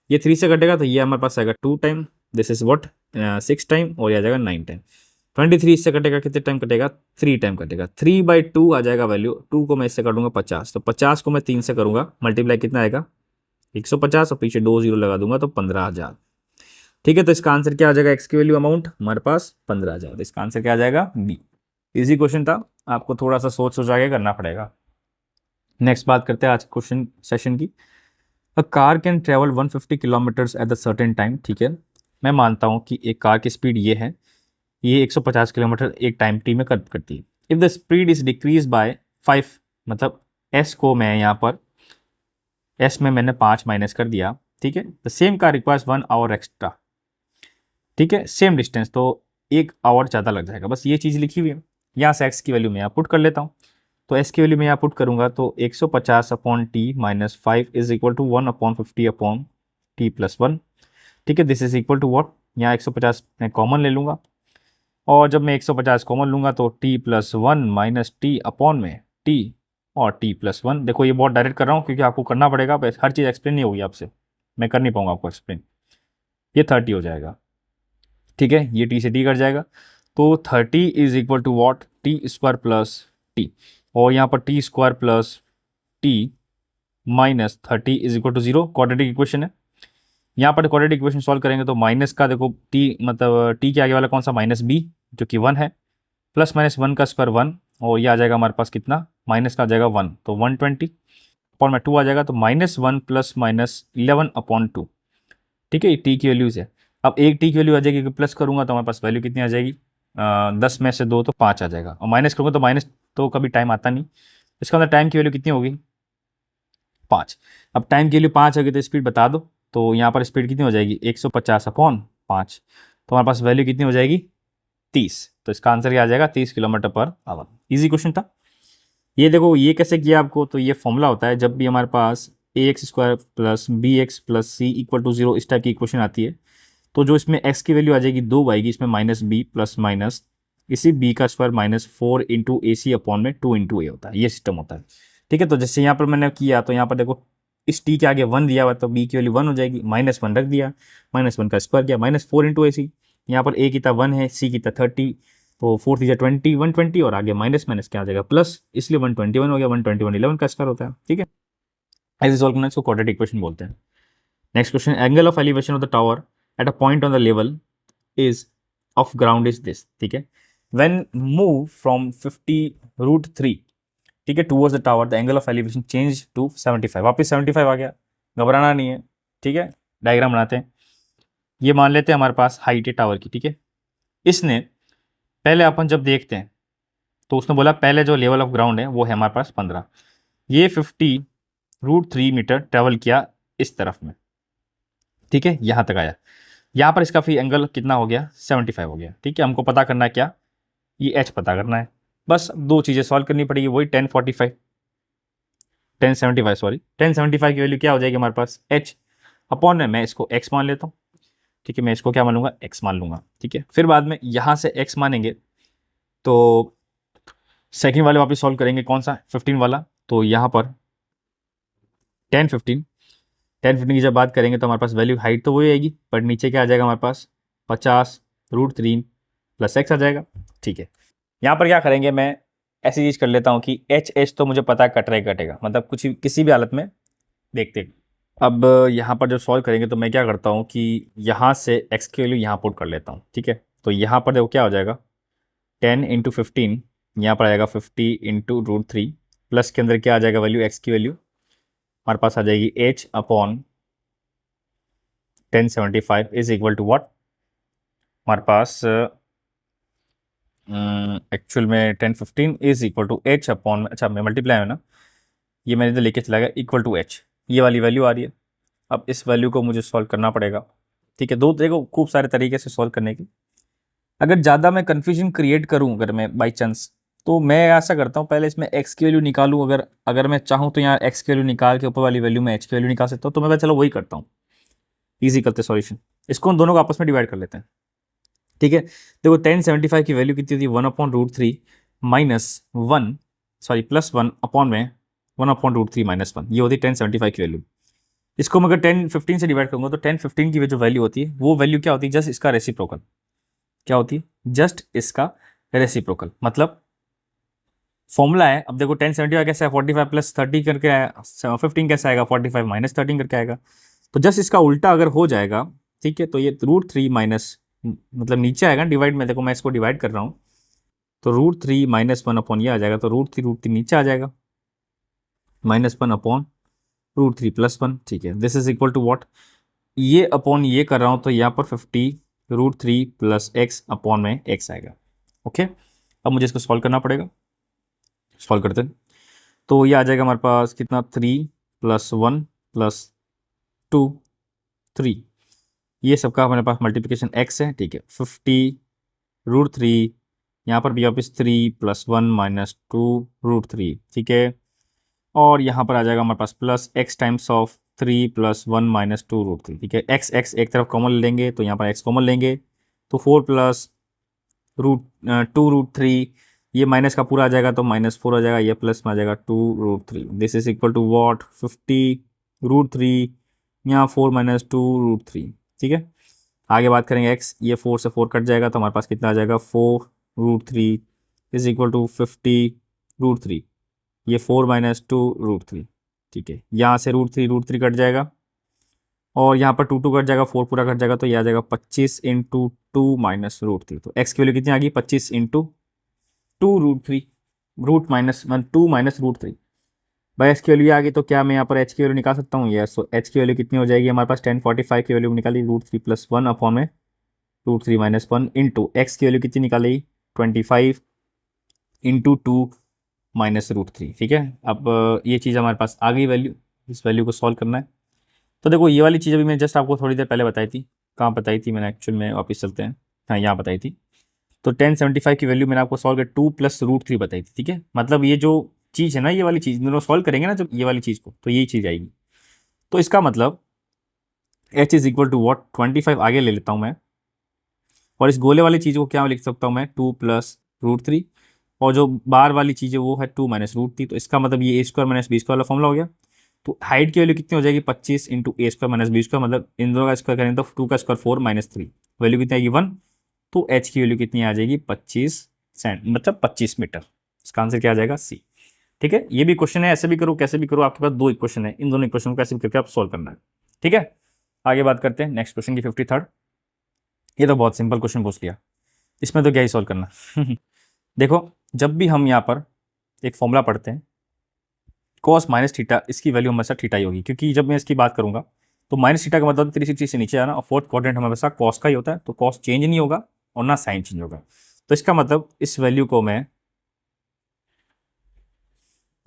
ये 3 से कटेगा तो ये हमारे पास आएगा 2 time, this is what 6 time, और ये आ जाएगा 9 टाइम। 23 इससे कटेगा, कितने टाइम कटेगा, 3 टाइम कटेगा, 3/2 आ जाएगा वैल्यू, 2 को मैं इससे काटूंगा 50, तो 50 को मैं 3 से करूंगा मल्टीप्लाई, कितना आएगा 150, और पीछे 2 जीरो लगा दूंगा तो 15,000, ठीक है। तो इसका आंसर क्या आ जाएगा, एक्स की वैल्यू अमाउंट हमारे पास 15,000, तो इसका आंसर क्या आ जाएगा, बी। इजी क्वेश्चन था, आपको थोड़ा सा सोच सोच आगे करना पड़ेगा। नेक्स्ट बात करते हैं आज क्वेश्चन सेशन की। A car can travel 150 kilometres at the certain time, ठीक है। मैं मानता हूँ कि एक कार की स्पीड ये है, ये 150 किलोमीटर एक टाइम टी में करती है। If the speed is decrease by 5, मतलब एस को मैं यहाँ पर एस में मैंने 5 माइनस कर दिया, ठीक है। The same car requires 1 hour extra, ठीक है, सेम डिस्टेंस, तो 1 आवर ज़्यादा लग जाएगा, बस ये चीज़ लिखी हुई है। यहाँ से एक्स की वैल्यू मैं यहाँ पुट कर लेता हूँ, तो एस की वैल्यू मैं यहाँ पुट करूँगा तो 150 upon t minus 5 is equal to 1/50 upon t plus 1, ठीक है। This is equal to what, यहाँ 150 मैं कॉमन ले लूँगा, और जब मैं 150 कॉमन लूँगा तो T plus 1 minus T upon में टी और टी प्लस 1। देखो ये बहुत डायरेक्ट कर रहा हूँ क्योंकि आपको करना पड़ेगा, बस हर चीज़ एक्सप्लेन नहीं होगी आपसे, मैं कर नहीं पाऊँगा आपको एक्सप्लेन। ये 30 हो जाएगा, ठीक है, ये टी से टी कट जाएगा, तो 30 is equal to what, t square plus t, और यहाँ पर t square plus t minus 30 is equal to 0, quadratic equation है। यहाँ पर क्वाड्रेटिक इक्वेशन सॉल्व करेंगे तो माइनस का देखो टी, मतलब टी के आगे वाला कौन सा, माइनस बी जो कि 1 है, प्लस माइनस 1 का स्क्वायर 1, और ये आ जाएगा हमारे पास कितना, माइनस का आ जाएगा 1, तो 120 अपॉन में 2 आ जाएगा, तो -1 प्लस माइनस 11/2, ठीक है। ये टी की वैल्यूज़ है। अब एक टी की वैल्यू आ जाएगी, प्लस करूँगा तो हमारे पास वैल्यू कितनी आ जाएगी, 10 में से 2 तो 5 आ जाएगा, और माइनस करूँगा तो माइनस तो कभी टाइम आता नहीं, इसका मतलब टाइम की वैल्यू कितनी होगी, 5। अब टाइम की वैल्यू 5 होगी तो स्पीड बता दो, तो यहाँ पर स्पीड कितनी हो जाएगी, 150 अपॉन 5, तो हमारे पास वैल्यू कितनी हो जाएगी, 30। तो इसका आंसर क्या आ जाएगा, 30 kilometre per our. Easy question था ये। देखो ये कैसे किया आपको, तो ये फॉर्मूला होता है जब भी हमारे पास ax² प्लस bx+c = 0 इस टाइप की इक्वेशन आती है, तो जो इसमें x की वैल्यू आ जाएगी 2 आएगी, इसमें -b प्लस माइनस इसी b का स्क्वायर -4 इंटू ए सी अपॉन में 2 इंटू ए होता है, ये सिस्टम होता है, ठीक है। तो जैसे यहाँ पर मैंने किया, तो यहाँ पर देखो इस t के आगे 1 दिया हुआ, तो b की वैल्यू 1 हो जाएगी, -1 रख दिया, -1 का स्क्वायर किया, -4 इंटू ए सी, यहाँ पर a की था 1 है, c की था 30, तो 4 थी 20 120, और आगे माइनस माइनस क्या आ जाएगा प्लस, इसलिए 121 हो गया, 121 11 का स्क्वायर होता है, ठीक है। ऐसे सॉल्व करना, इसको क्वाड्रेटिक इक्वेशन बोलते हैं। Next question, angle of elevation of the tower at a point on the level is of ground is this, ठीक है। व्हेन मूव फ्रॉम 50√3, ठीक है, towards the tower the angle of elevation change to 75, वापस 75 आ गया, घबराना नहीं है, ठीक है। डायग्राम बनाते हैं, ये मान लेते हैं हमारे पास हाइट है टावर की, ठीक है। इसने पहले अपन जब देखते हैं तो उसने बोला पहले जो लेवल ऑफ ग्राउंड है वो है हमारे पास 15, ये 50√3 मीटर ट्रेवल किया इस तरफ में, ठीक है, यहाँ तक आया, यहाँ पर इसका फिर एंगल कितना हो गया, 75 हो गया, ठीक है। हमको पता करना है क्या, ये एच पता करना है, बस दो चीज़ें सॉल्व करनी पड़ेगी, वही 1075 सॉरी 1075 की वैल्यू क्या हो जाएगी हमारे पास, एच अपॉन में मैं इसको एक्स मान लेता हूँ, ठीक है, मैं इसको क्या मान लूँगा, एक्स मान लूँगा, ठीक है। फिर बाद में यहाँ से एक्स मानेंगे तो सेकेंड वाले वापस सॉल्व करेंगे, कौन सा 15 वाला, तो यहाँ पर 10 15 की जब बात करेंगे तो हमारे पास वैल्यू हाइट तो वही आएगी, पर नीचे क्या आ जाएगा हमारे पास 50√3 प्लस एक्स आ जाएगा, ठीक है। यहाँ पर क्या करेंगे, मैं ऐसी चीज़ कर लेता हूँ कि एच तो मुझे पता है कट रहा कटेगा, मतलब कुछ किसी भी हालत में देखते। अब यहाँ पर जब सॉल्व करेंगे तो मैं क्या करता हूँ कि यहाँ से एक्स की वैल्यू यहाँ पुट कर लेता हूँ, ठीक है। तो यहाँ पर देखो क्या हो जाएगा, 10 × 15, यहाँ पर आएगा 50 × √3, प्लस के अंदर क्या आ जाएगा वैल्यू, एक्स की वैल्यू हमारे पास आ जाएगी h upon 1075 is equal to what, हमारे पास एक्चुअल में 1015 is equal to h upon, अच्छा मैं मल्टीप्लाई है ना, ये मैंने इधर लेके चला गया, इक्वल टू h, ये वाली वैल्यू आ रही है। अब इस वैल्यू को मुझे सॉल्व करना पड़ेगा। ठीक है, दो देखो खूब सारे तरीके से सॉल्व करने की। अगर ज़्यादा मैं कन्फ्यूजन क्रिएट करूँ, अगर मैं बाई चांस, तो मैं ऐसा करता हूँ, पहले इसमें x की वैल्यू निकालूँ। अगर अगर मैं चाहूँ तो यहाँ x की वैल्यू निकाल के ऊपर वाली वैल्यू में h की वैल्यू निकाल सकता हूँ, तो मैं चलो वही करता हूँ। ईजी करते सॉल्यूशन, इसको हम दोनों को आपस में डिवाइड कर लेते हैं। ठीक है, देखो 1075 की वैल्यू कितनी थी, 1/√3 माइनस 1, सॉरी प्लस 1 अपॉन में 1/√3 माइनस 1, ये होती है 1075 की वैल्यू। इसको मैं अगर 1015 से डिवाइड करूंगा तो 1015 की जो वैल्यू होती है, वो वैल्यू क्या होती है, जस्ट इसका रेसिप्रोकल। क्या होती है, जस्ट इसका रेसिप्रोकल। मतलब फॉर्मूला है, अब देखो 1075 कैसा है, 45 प्लस 30 करके आया, 15 कैसा आएगा, 45 माइनस 13 करके आएगा। तो जस्ट इसका उल्टा अगर हो जाएगा, ठीक है, तो ये √3 माइनस, मतलब नीचे आएगा डिवाइड में, देखो मैं इसको डिवाइड कर रहा हूँ, तो √3 माइनस 1 अपॉन ये आ जाएगा, तो √3 नीचे आ जाएगा, माइनस 1 अपॉन √3 प्लस 1। ठीक है, this is equal to what, ये अपॉन ये कर रहा हूँ, तो यहाँ पर 50 √3 प्लस एक्स अपॉन में एक्स आएगा। ओके, अब मुझे इसको सॉल्व करना पड़ेगा, सॉल्व करते हैं। तो ये आ जाएगा हमारे पास कितना, 3 प्लस 1 प्लस 2 3, ये सबका हमारे पास मल्टीप्लिकेशन x है। ठीक है, 50 √3, यहाँ पर भी वापस 3 प्लस 1 माइनस 2 √3। ठीक है, और यहाँ पर आ जाएगा हमारे पास plus x times of 3 plus 1 minus 2 √3। ठीक है, x एक तरफ कॉमन लेंगे तो यहाँ पर x कॉमन लेंगे, तो 4 प्लस √2 √3, ये माइनस का पूरा आ जाएगा तो -4 आ जाएगा, ये प्लस में आ जाएगा 2 √3। This is equal to what, 50 √3, यहाँ 4 माइनस 2 √3। ठीक है, आगे बात करेंगे x, ये 4 से 4 कट जाएगा, तो हमारे पास कितना आ जाएगा, 4 √3 इज इक्वल टू 50 √3, ये 4 माइनस 2 √3। ठीक है, यहाँ से √3 कट जाएगा, और यहाँ पर 2 कट जाएगा, 4 पूरा कट जाएगा, तो ये आ जाएगा 25 इंटू 2 माइनस √3। तो x की वैल्यू कितनी आ गई, 25 इंटू 2 √3, रूट माइनस 2 माइनस √3। भाई एच की वैल्यू आ गई, तो क्या मैं यहाँ पर एच की वैल्यू निकाल सकता हूँ, यस। सो एच की वैल्यू कितनी हो जाएगी हमारे पास, 1045 की वैल्यू निकाली, √3 प्लस 1 अपॉन में √3 माइनस 1 इंटू एक्स की वैल्यू कितनी निकाली, 25 इंटू 2 माइनस √3। ठीक है, अब ये चीज़ हमारे पास आ गई वैल्यू, इस वैल्यू को सॉल्व करना है। तो देखो ये वाली चीज़ अभी मैं जस्ट आपको थोड़ी देर पहले बताई थी, कहाँ बताई थी मैंने, एक्चुअल में वापस चलते हैं, हाँ यहाँ बताई थी। तो 1075 की वैल्यू मैंने आपको सॉल्व कर 2 प्लस √3 बताई थी। ठीक है, मतलब ये जो चीज़ है ना, ये वाली चीज़ दोनों सॉल्व करेंगे ना जब ये वाली चीज़ को, तो यही चीज़ आएगी। तो इसका मतलब h is equal to what, 25 आगे ले लेता हूँ मैं, और इस गोले वाली चीज़ को क्या लिख सकता हूँ मैं, 2 प्लस √3, और जो बार वाली चीज़ है वो है 2 माइनस √3। तो इसका मतलब ये a² माइनस b² वाला फॉर्मूला हो गया। तो हाइट की वैल्यू कितनी हो जाएगी, 25 इंटू a² माइनस b², मतलब इन दोनों का स्क्वायर करें तो 2 का स्क्वायर 4 माइनस 3, वैल्यू कितनी आएगी 1। तो h की वैल्यू कितनी आ जाएगी, 25 सेंट, मतलब 25 मीटर। इसका आंसर क्या आ जाएगा, सी। ठीक है, ये भी क्वेश्चन है, ऐसे भी करो कैसे भी करो, आपके पास दो इक्वेशन है, इन दोनों इक्वेशन को कैसे भी करके आप सॉल्व करना है। ठीक है, आगे बात करते हैं नेक्स्ट क्वेश्चन की, 53rd। ये तो बहुत सिंपल क्वेश्चन पूछ लिया, इसमें तो क्या ही सॉल्व करना। देखो जब भी हम यहाँ पर एक फॉर्मूला पढ़ते हैं, कॉस माइनस थीटा, इसकी वैल्यू हमेशा थीटा ही होगी, क्योंकि जब मैं इसकी बात करूंगा तो माइनस थीटा का मतलब 360 से नीचे आना, और फोर्थ क्वाड्रेंट हमेशा कॉस का ही होता है, तो कॉस चेंज नहीं होगा और ना साइन चेंज होगा। तो इसका मतलब इस वैल्यू को मैं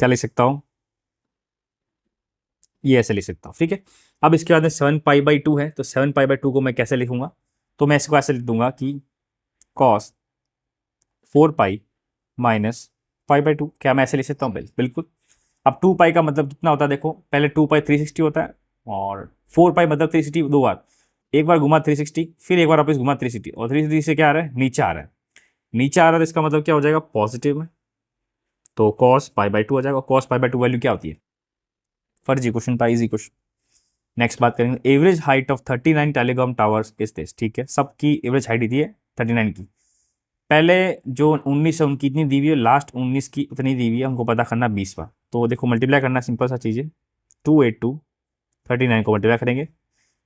क्या लिख सकता हूँ, ये ऐसे लिख सकता हूँ। ठीक है, अब इसके बाद में 7π/2 है, तो 7π/2 को मैं कैसे लिखूंगा, तो मैं इसको ऐसे लिख दूंगा कि कॉस 4π माइनस π/2, क्या मैं ऐसे लिख सकता हूँ, बिल्कुल। अब 2π का मतलब कितना होता है, देखो पहले 2π 360 होता है, और 4π मतलब 360 दो बार, एक बार घुमा 360, फिर एक बार वापस घुमा 360, और 360 से क्या आ रहा है, नीचे आ रहा है, नीचे आ रहा है, तो इसका मतलब क्या हो जाएगा, पॉजिटिव में, तो cos π/2 आ जाएगा। cos π/2 वैल्यू क्या होती है, फर्जी क्वेश्चन था, इजी क्वेश्चन। नेक्स्ट बात करेंगे, average height of 39 telecom towers is this. ठीक है, सबकी एवरेज हाइट दी है 39 की, पहले जो 19 है उनकी इतनी दी हुई है, लास्ट 19 की उतनी दी हुई है, हमको पता करना 20 बार। तो देखो मल्टीप्लाई करना सिंपल सा चीज़ है, 282 39 को मल्टीप्लाई करेंगे,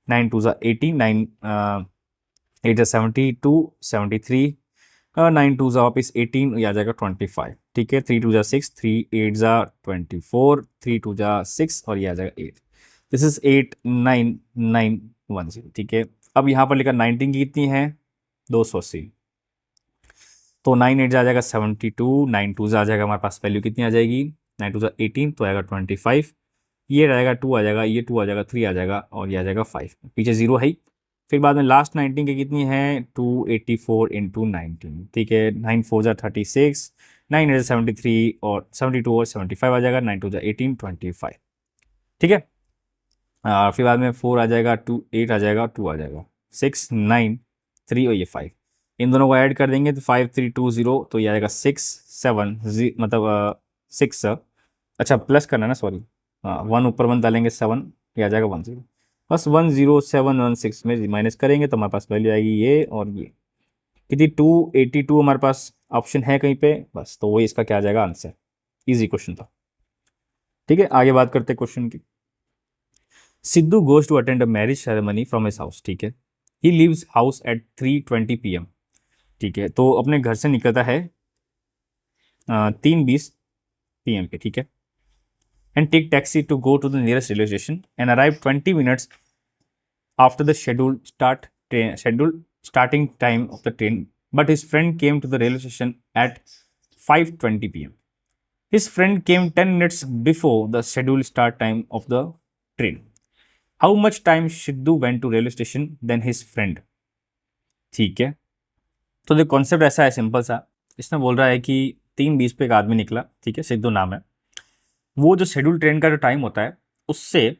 9 2 ज़ा 80, 9 8 ज़ा 72 73, 9 2 ज़ा वापिस 18, ये आ जाएगा 25। ठीक है, 3 2 जा 6, 3 8 जा 24, 3 2 जा 6 और ये आ जाएगा 8। This is 89910। ठीक है, अब यहाँ पर लिखा 19 की कितनी है, 280, तो 9 8 आ जाएगा 72, 9 2 आ जाएगा, हमारे पास वैल्यू कितनी आ जाएगी, 9 2 18 तो आएगा 25, ये रहेगा 2 आ जाएगा, ये 2 आ जाएगा, 3 आ जाएगा और ये आ जाएगा 5, पीछे 0 है ही। फिर बाद में लास्ट 19 की कितनी है, 284 इंटू 19। ठीक है, 9 4 जा 36, 9 8 जा 73 और 72 और 75 आ जाएगा, 9 2 जा 18 25। ठीक है, फिर बाद में 4 आ जाएगा, 2 8 आ जाएगा, 2 आ जाएगा, 6 9 3 और ये 5, इन दोनों को ऐड कर देंगे तो 5320, तो ये आएगा 6 7 मतलब 6, अच्छा प्लस करना ना, सॉरी, हाँ 1 ऊपर 1 डालेंगे 7, ये आ जाएगा 10, बस 10716 में माइनस करेंगे तो हमारे पास वैल्यू आएगी ये और ये कितनी, 282 हमारे पास ऑप्शन है कहीं पे, बस तो वही इसका क्या आ जाएगा आंसर। इजी क्वेश्चन था। ठीक है, आगे बात करते हैं क्वेश्चन की। Sidhu goes to attend a marriage ceremony from his house. ठीक है, he leaves house at 3:20 PM। ठीक है, तो अपने घर से निकलता है 3:20 PM पे। ठीक है, and take taxi to go to the nearest railway station and arrive 20 minutes after the scheduled starting time of the train, but his friend came to the railway station at 5:20 PM. His friend came 10 minutes before the scheduled start time of the train. How much time Sidhu went to railway station than his friend? ठीक है, तो देखो concept ऐसा है simple सा। इसमें बोल रहा है कि 3:20 पे एक आदमी निकला, ठीक है, सिद्धू नाम है, वो जो शेड्यूल ट्रेन का जो टाइम होता है उससे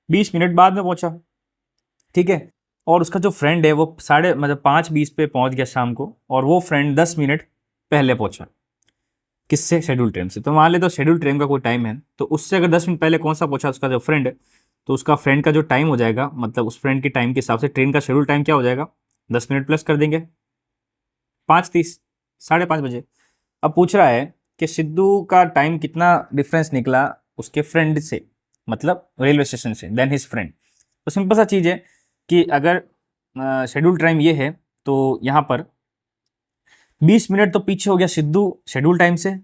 20 मिनट बाद में पहुंचा। ठीक है, और उसका जो फ्रेंड है वो 5:20 पे पहुंच गया शाम को, और वो फ्रेंड 10 मिनट पहले पहुंचा। किससे, शेड्यूल ट्रेन से। तो मान ले तो शेड्यूल ट्रेन का कोई टाइम है, तो उससे अगर 10 मिनट पहले कौन सा पहुंचा, उसका जो फ्रेंड है, तो उसका फ्रेंड का जो टाइम हो जाएगा, मतलब उस फ्रेंड के टाइम के हिसाब से ट्रेन का शेड्यूल टाइम क्या हो जाएगा, 10 मिनट प्लस कर देंगे, 5:30, 5:30 बजे। अब पूछ रहा है कि सिद्धू का टाइम कितना डिफरेंस निकला उसके फ्रेंड से, मतलब रेलवे स्टेशन से, देन हिज फ्रेंड। तो सिंपल सा चीज़ है कि अगर शेड्यूल टाइम ये है तो यहाँ पर 20 मिनट तो पीछे हो गया सिद्धू शेड्यूल टाइम से,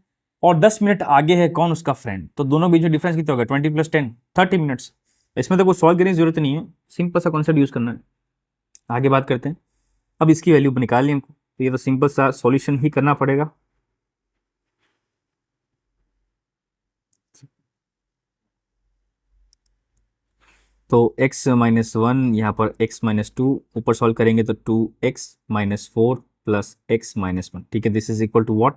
और 10 मिनट आगे है कौन, उसका फ्रेंड। तो दोनों बीच में डिफरेंस कितना होगा, 20 + 10 30 मिनट्स। इसमें तो कोई सॉल्व करने की जरूरत नहीं है, सिंपल सा कॉन्सेप्ट यूज करना है। आगे बात करते हैं। अब इसकी वैल्यू निकालनी हमको, तो ये तो सिंपल सा सॉल्यूशन ही करना पड़ेगा। तो x-1 यहाँ पर x-2 ऊपर सॉल्व करेंगे तो 2x-4 + x-1। ठीक है, this is equal to what,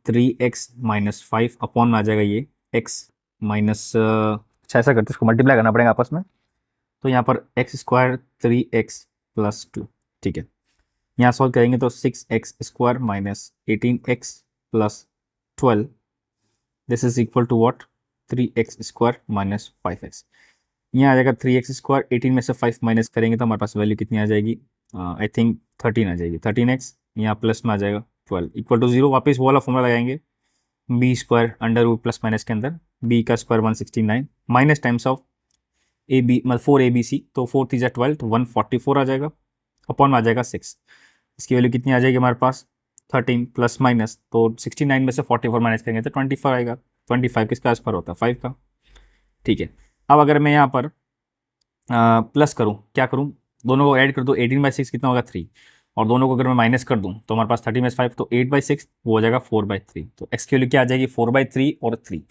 3x-5 upon में आ जाएगा ये x माइनस, अच्छा ऐसा करते इसको मल्टीप्लाई करना पड़ेगा आपस में, तो यहाँ पर x² 3x + 2। ठीक है, यहाँ सॉल्व करेंगे तो 6x² - 18x + 12, this is equal to what, 3x² - 5x। यहाँ आ जाएगा 3x², 18 में से 5 माइनस करेंगे तो हमारे पास वैल्यू कितनी आ जाएगी, आई थिंक 13 आ जाएगी। 13x यहाँ प्लस में आ जाएगा 12 इक्वल टू 0। वापस वो वाला फॉर्मूला लगाएंगे, b² under root plus minus के अंदर b का square 169 minus times of a b मतलब 4abc, तो 4 3 12 तो 144 आ जाएगा, अपॉन में आ जाएगा 6। इसकी वैल्यू कितनी आ जाएगी हमारे पास, 13 प्लस माइनस, तो 69 में से 44 माइनस करेंगे तो 24 आएगा। 25 किसका स्क्वायर होता है, 5 का। ठीक है, अब अगर मैं यहाँ पर प्लस करूँ, क्या करूँ, दोनों को ऐड कर दो, 18/6 कितना होगा 3, और दोनों को अगर मैं माइनस कर दूँ तो हमारे पास 30/5 तो 8/6 वो हो जाएगा 4/3। तो एक्स की वैल्यू क्या आ जाएगी, 4/3 और 3।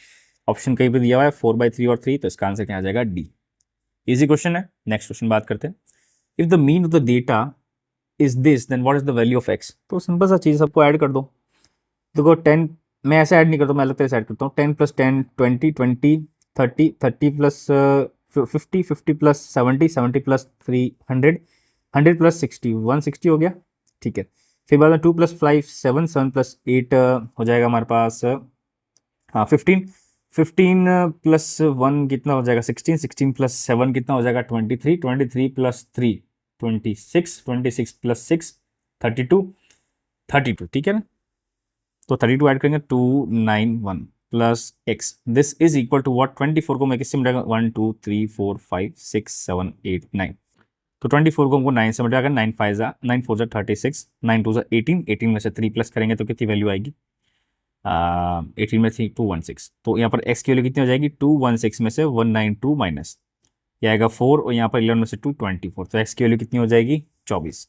ऑप्शन कहीं पे दिया हुआ है 4/3 और 3, तो इसका आंसर क्या आ जाएगा, डी। इजी क्वेश्चन है। नेक्स्ट क्वेश्चन बात करते हैं। If the mean of the data is this then what is the value of x. तो सिंपल सा चीज़, सबको ऐड कर दो। देखो 10 मैं ऐसे ऐड नहीं करता, मैं अलग तरह से ऐड करता हूँ। 10 + 10 20 20 30 30 + 50 50 + 70 70 + 3 100 100 + 60 160 हो गया। ठीक है, फिर बाद में 2 + 5 7 7 + 8 हो जाएगा हमारे पास, हाँ 15 15 + 1 कितना हो जाएगा 16 16 + 7 कितना हो जाएगा 23 23 + 3 26 26 + 6 32 32। ठीक है ना, तो 32 ऐड करेंगे 291 + x, this is equal to what, 24 को मैं किससे मिलाएगा 1 2 3 4 5 6 7 8 9, तो 24 को हमको 9 से मिलाएगा, 9 5 जा 9 4 जा 36 9 2 जा 18 18 में से 3 प्लस करेंगे तो कितनी वैल्यू आएगी 18 में थी 216, तो यहाँ पर एक्स की वैल्यू कितनी हो जाएगी, 216 में से 192 माइनस, ये आएगा 4, और यहाँ पर 11 में से 2 24, तो एक्स की वैल्यू कितनी हो जाएगी 24।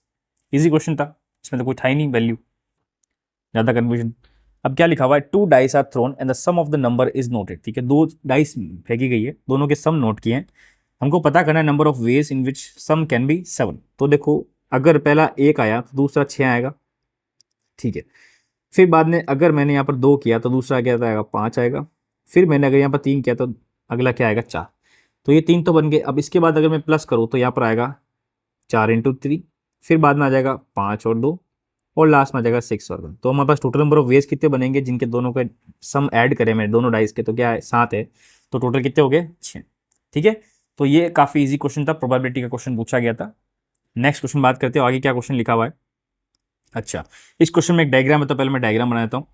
इजी क्वेश्चन था, इसमें तो कोई था ही नहीं वैल्यू, ज़्यादा कन्फ्यूजन। अब क्या लिखा हुआ है, 2 dice are thrown and the sum of the number is noted, ठीक है, 2 डाइस फेंकी गई है, दोनों के सम नोट किए हैं, हमको पता करना है number of ways in which sum can be 7। तो देखो अगर पहला 1 आया तो दूसरा 6 आएगा, ठीक है, फिर बाद में अगर मैंने यहाँ पर 2 किया तो दूसरा क्या आएगा 5 आएगा, फिर मैंने अगर यहाँ पर 3 किया तो अगला क्या आएगा 4, तो ये 3 तो बन गए। अब इसके बाद अगर मैं प्लस करूँ तो यहाँ पर आएगा 4 × 3, फिर बाद में आ जाएगा 5 और 2, और लास्ट में आ जाएगा 6 और 1। तो हमारे पास टोटल नंबर ऑफ वेज कितने बनेंगे जिनके दोनों के सम ऐड करें मैंने दोनों डाइस के, तो क्या है 7 है, तो टोटल कितने हो गए 6, ठीक है। तो ये काफ़ी इजी क्वेश्चन था, प्रोबेबिलिटी का क्वेश्चन पूछा गया था। नेक्स्ट क्वेश्चन बात करते हो, आगे क्या क्वेश्चन लिखा हुआ है। अच्छा, इस क्वेश्चन में एक डायग्राम है, तो पहले मैं डायग्राम बना देता हूँ।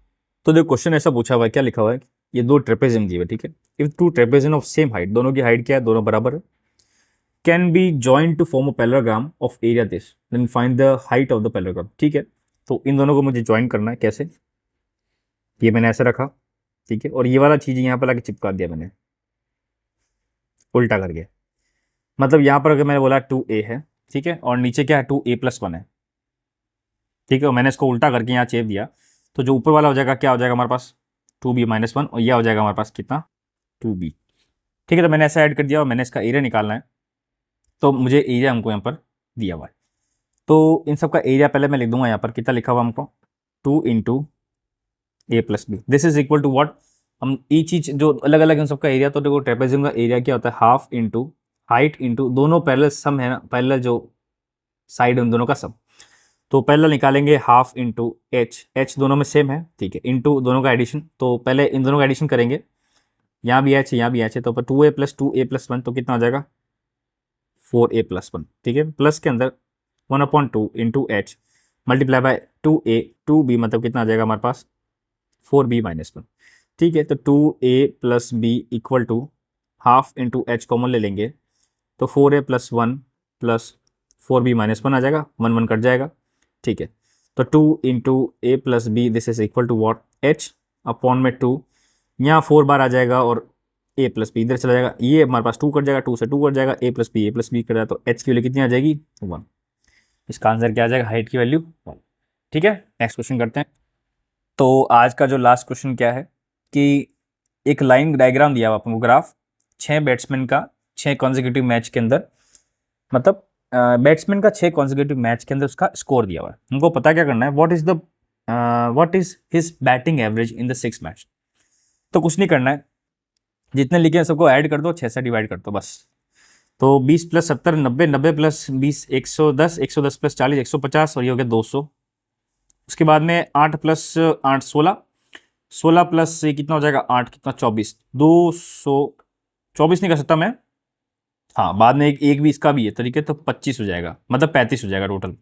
तो देखो क्वेश्चन ऐसा पूछा हुआ है, क्या लिखा हुआ है, ये 2 ट्रेपेजियम दी है, ठीक है, if 2 trapezium of same height, दोनों की हाइट क्या है, दोनों बराबर है, can be joint to form a parallelogram of area this, then find the height of the parallelogram, ठीक है। तो इन दोनों को मुझे ज्वाइन करना है, कैसे, ये मैंने ऐसे रखा, ठीक है, और ये वाला चीज़ यहाँ पर लाके चिपका दिया मैंने उल्टा करके, मतलब यहाँ पर अगर मैंने बोला 2a है, ठीक है, और नीचे क्या है 2a+1 है, ठीक है, और मैंने इसको उल्टा करके यहाँ चेप दिया, तो जो ऊपर वाला हो जाएगा क्या हो जाएगा हमारे पास 2b-1, और यह हो जाएगा हमारे पास कितना 2b, ठीक है। तो मैंने ऐसा ऐड कर दिया और मैंने इसका एरिया निकालना है, तो मुझे एरिया हमको यहाँ पर दिया हुआ है, तो इन सब का एरिया पहले मैं लिख दूंगा, यहाँ पर कितना लिखा हुआ हमको 2 × a+b, this is equal to what, हम ये चीज जो अलग अलग इन सब का एरिया, तो देखो ट्रेपेजियम का एरिया क्या होता है, हाफ इंटू हाइट इंटू दोनों पैरेलल सम है ना, पैरेलल जो साइड उन दोनों का सम, तो पहले निकालेंगे हाफ इंटू एच दोनों में सेम है, ठीक है, इंटू दोनों का एडिशन, तो पहले इन दोनों का एडिशन करेंगे, यहाँ भी एच है यहाँ भी एच है, तो 2a+2a+1 तो कितना हो जाएगा 4a+1, ठीक है, प्लस के अंदर 1/2 into H multiply by 2b, मतलब कितना आ जाएगा हमारे पास 4b-1, ठीक है। तो 2a+b equal to half into H common ले लेंगे, तो 4a+1 प्लस 4b-1 आ जाएगा, 1 1 कट जाएगा, ठीक है। तो 2 × a+b this is equal to what h upon में 2, यहाँ 4 बार आ जाएगा और a+b इधर चला जाएगा, ये हमारे पास 2 कट जाएगा, 2 से 2 कट जाएगा, a+b कट जाएगा, तो h की वैल्यू कितनी आ जाएगी 1। इसका आंसर क्या आ जाएगा, हाइट की वैल्यू 1, ठीक है। नेक्स्ट क्वेश्चन करते हैं। तो आज का जो लास्ट क्वेश्चन क्या है कि एक लाइन डायग्राम दिया हुआ आपको ग्राफ, 6 बैट्समैन का 6 कॉन्जिक्यूटिव मैच के अंदर, मतलब बैट्समैन का 6 कॉन्जिक्यूटिव मैच के अंदर उसका स्कोर दिया हुआ है, हमको पता क्या करना है, what is his batting average in the 6 match. तो कुछ नहीं करना है, जितने लिखे हैं सबको ऐड कर दो, 6 से डिवाइड कर दो बस। तो 20+70 90, 90+20 110, 110+40 150, और ये हो गया 200। उसके बाद में 8+8 16, 16+ ये कितना हो जाएगा 8 कितना 24, 224 नहीं कर सकता मैं, हाँ बाद में एक भी इसका भी है तरीके, तो 25 हो जाएगा, मतलब 35 हो जाएगा टोटल,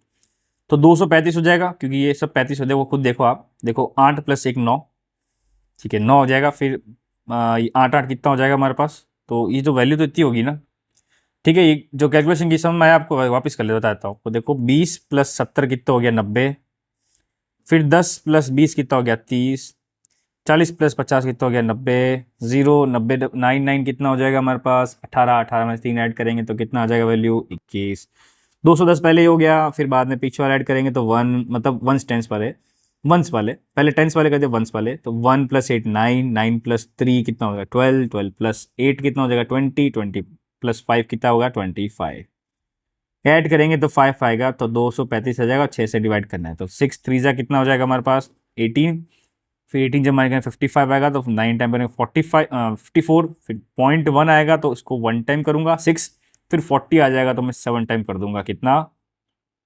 तो 235 हो जाएगा, क्योंकि ये सब 35 हो जाएगा, वो खुद देखो आप देखो 8+1 9, ठीक है 9 हो जाएगा, फिर 8 कितना हो जाएगा हमारे पास, तो ये जो वैल्यू तो इतनी होगी ना, ठीक है। ये जो कैलकुलेशन की समझ में आया आपको, वापस कर ले बताता हूँ आपको, देखो 20+70 कितना हो गया 90, फिर 10+20 कितना हो गया 30, 40+50 कितना हो गया 90, 0 90 99 कितना हो जाएगा हमारे पास 18, 18 में 3 ऐड करेंगे तो कितना आ जाएगा वैल्यू 21, 210 पहले ही हो गया, फिर बाद में पीछे वाला ऐड करेंगे तो 1, मतलब वंस वाले पहले टेंस वाले कर दिए वंस वाले, तो 1+8 9, 9+3 कितना हो जाएगा 12, 12+8 कितना हो जाएगा 20, 20+5 कितना होगा 25, ऐड करेंगे तो 5 आएगा, तो 235 आ जाएगा, 6 से डिवाइड करना है, तो 6 3 जा कितना हो जाएगा हमारे पास 18, फिर 18 जब मारेंगे 55 आएगा, तो 9 टाइम करेंगे 54, फिर 0.1 आएगा तो इसको 1 टाइम करूंगा 6, फिर 40 आ जाएगा तो मैं 7 टाइम कर दूंगा, कितना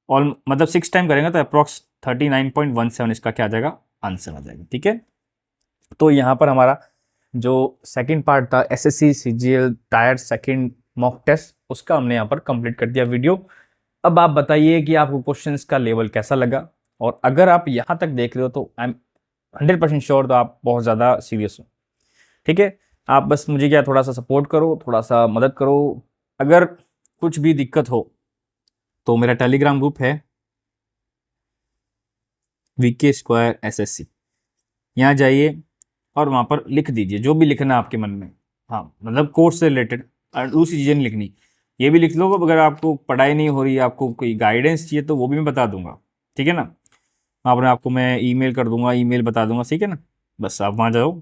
ऑल मतलब 6 टाइम करेंगे तो अप्रॉक्स 39.17 इसका क्या आ जाएगा आंसर आ जाएगा, ठीक है। तो यहाँ पर हमारा जो सेकंड पार्ट था SSC CGL tier second mock test, उसका हमने यहाँ पर कंप्लीट कर दिया वीडियो। अब आप बताइए कि आपको क्वेश्चंस का लेवल कैसा लगा, और अगर आप यहाँ तक देख रहे हो तो आई एम 100% श्योर तो आप बहुत ज़्यादा सीरियस हो, ठीक है। आप बस मुझे क्या थोड़ा सा सपोर्ट करो, थोड़ा सा मदद करो, अगर कुछ भी दिक्कत हो तो मेरा टेलीग्राम ग्रुप है VK Square SSC, यहाँ जाइए और वहाँ पर लिख दीजिए जो भी लिखना है आपके मन में। हाँ, मतलब कोर्स से रिलेटेड, और दूसरी चीज़ें नहीं लिखनी। ये भी लिख लो, अगर आपको पढ़ाई नहीं हो रही है, आपको कोई गाइडेंस चाहिए तो वो भी मैं बता दूंगा, ठीक है ना। वहाँ पर आपको मैं ईमेल कर दूंगा, ईमेल बता दूंगा, ठीक है ना। बस आप वहाँ जाओ।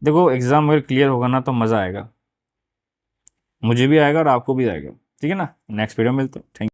देखो एग्ज़ाम अगर क्लियर होगा ना तो मज़ा आएगा, मुझे भी आएगा और आपको भी आएगा, ठीक है ना। नेक्स्ट वीडियो में मिलते हैं। थैंक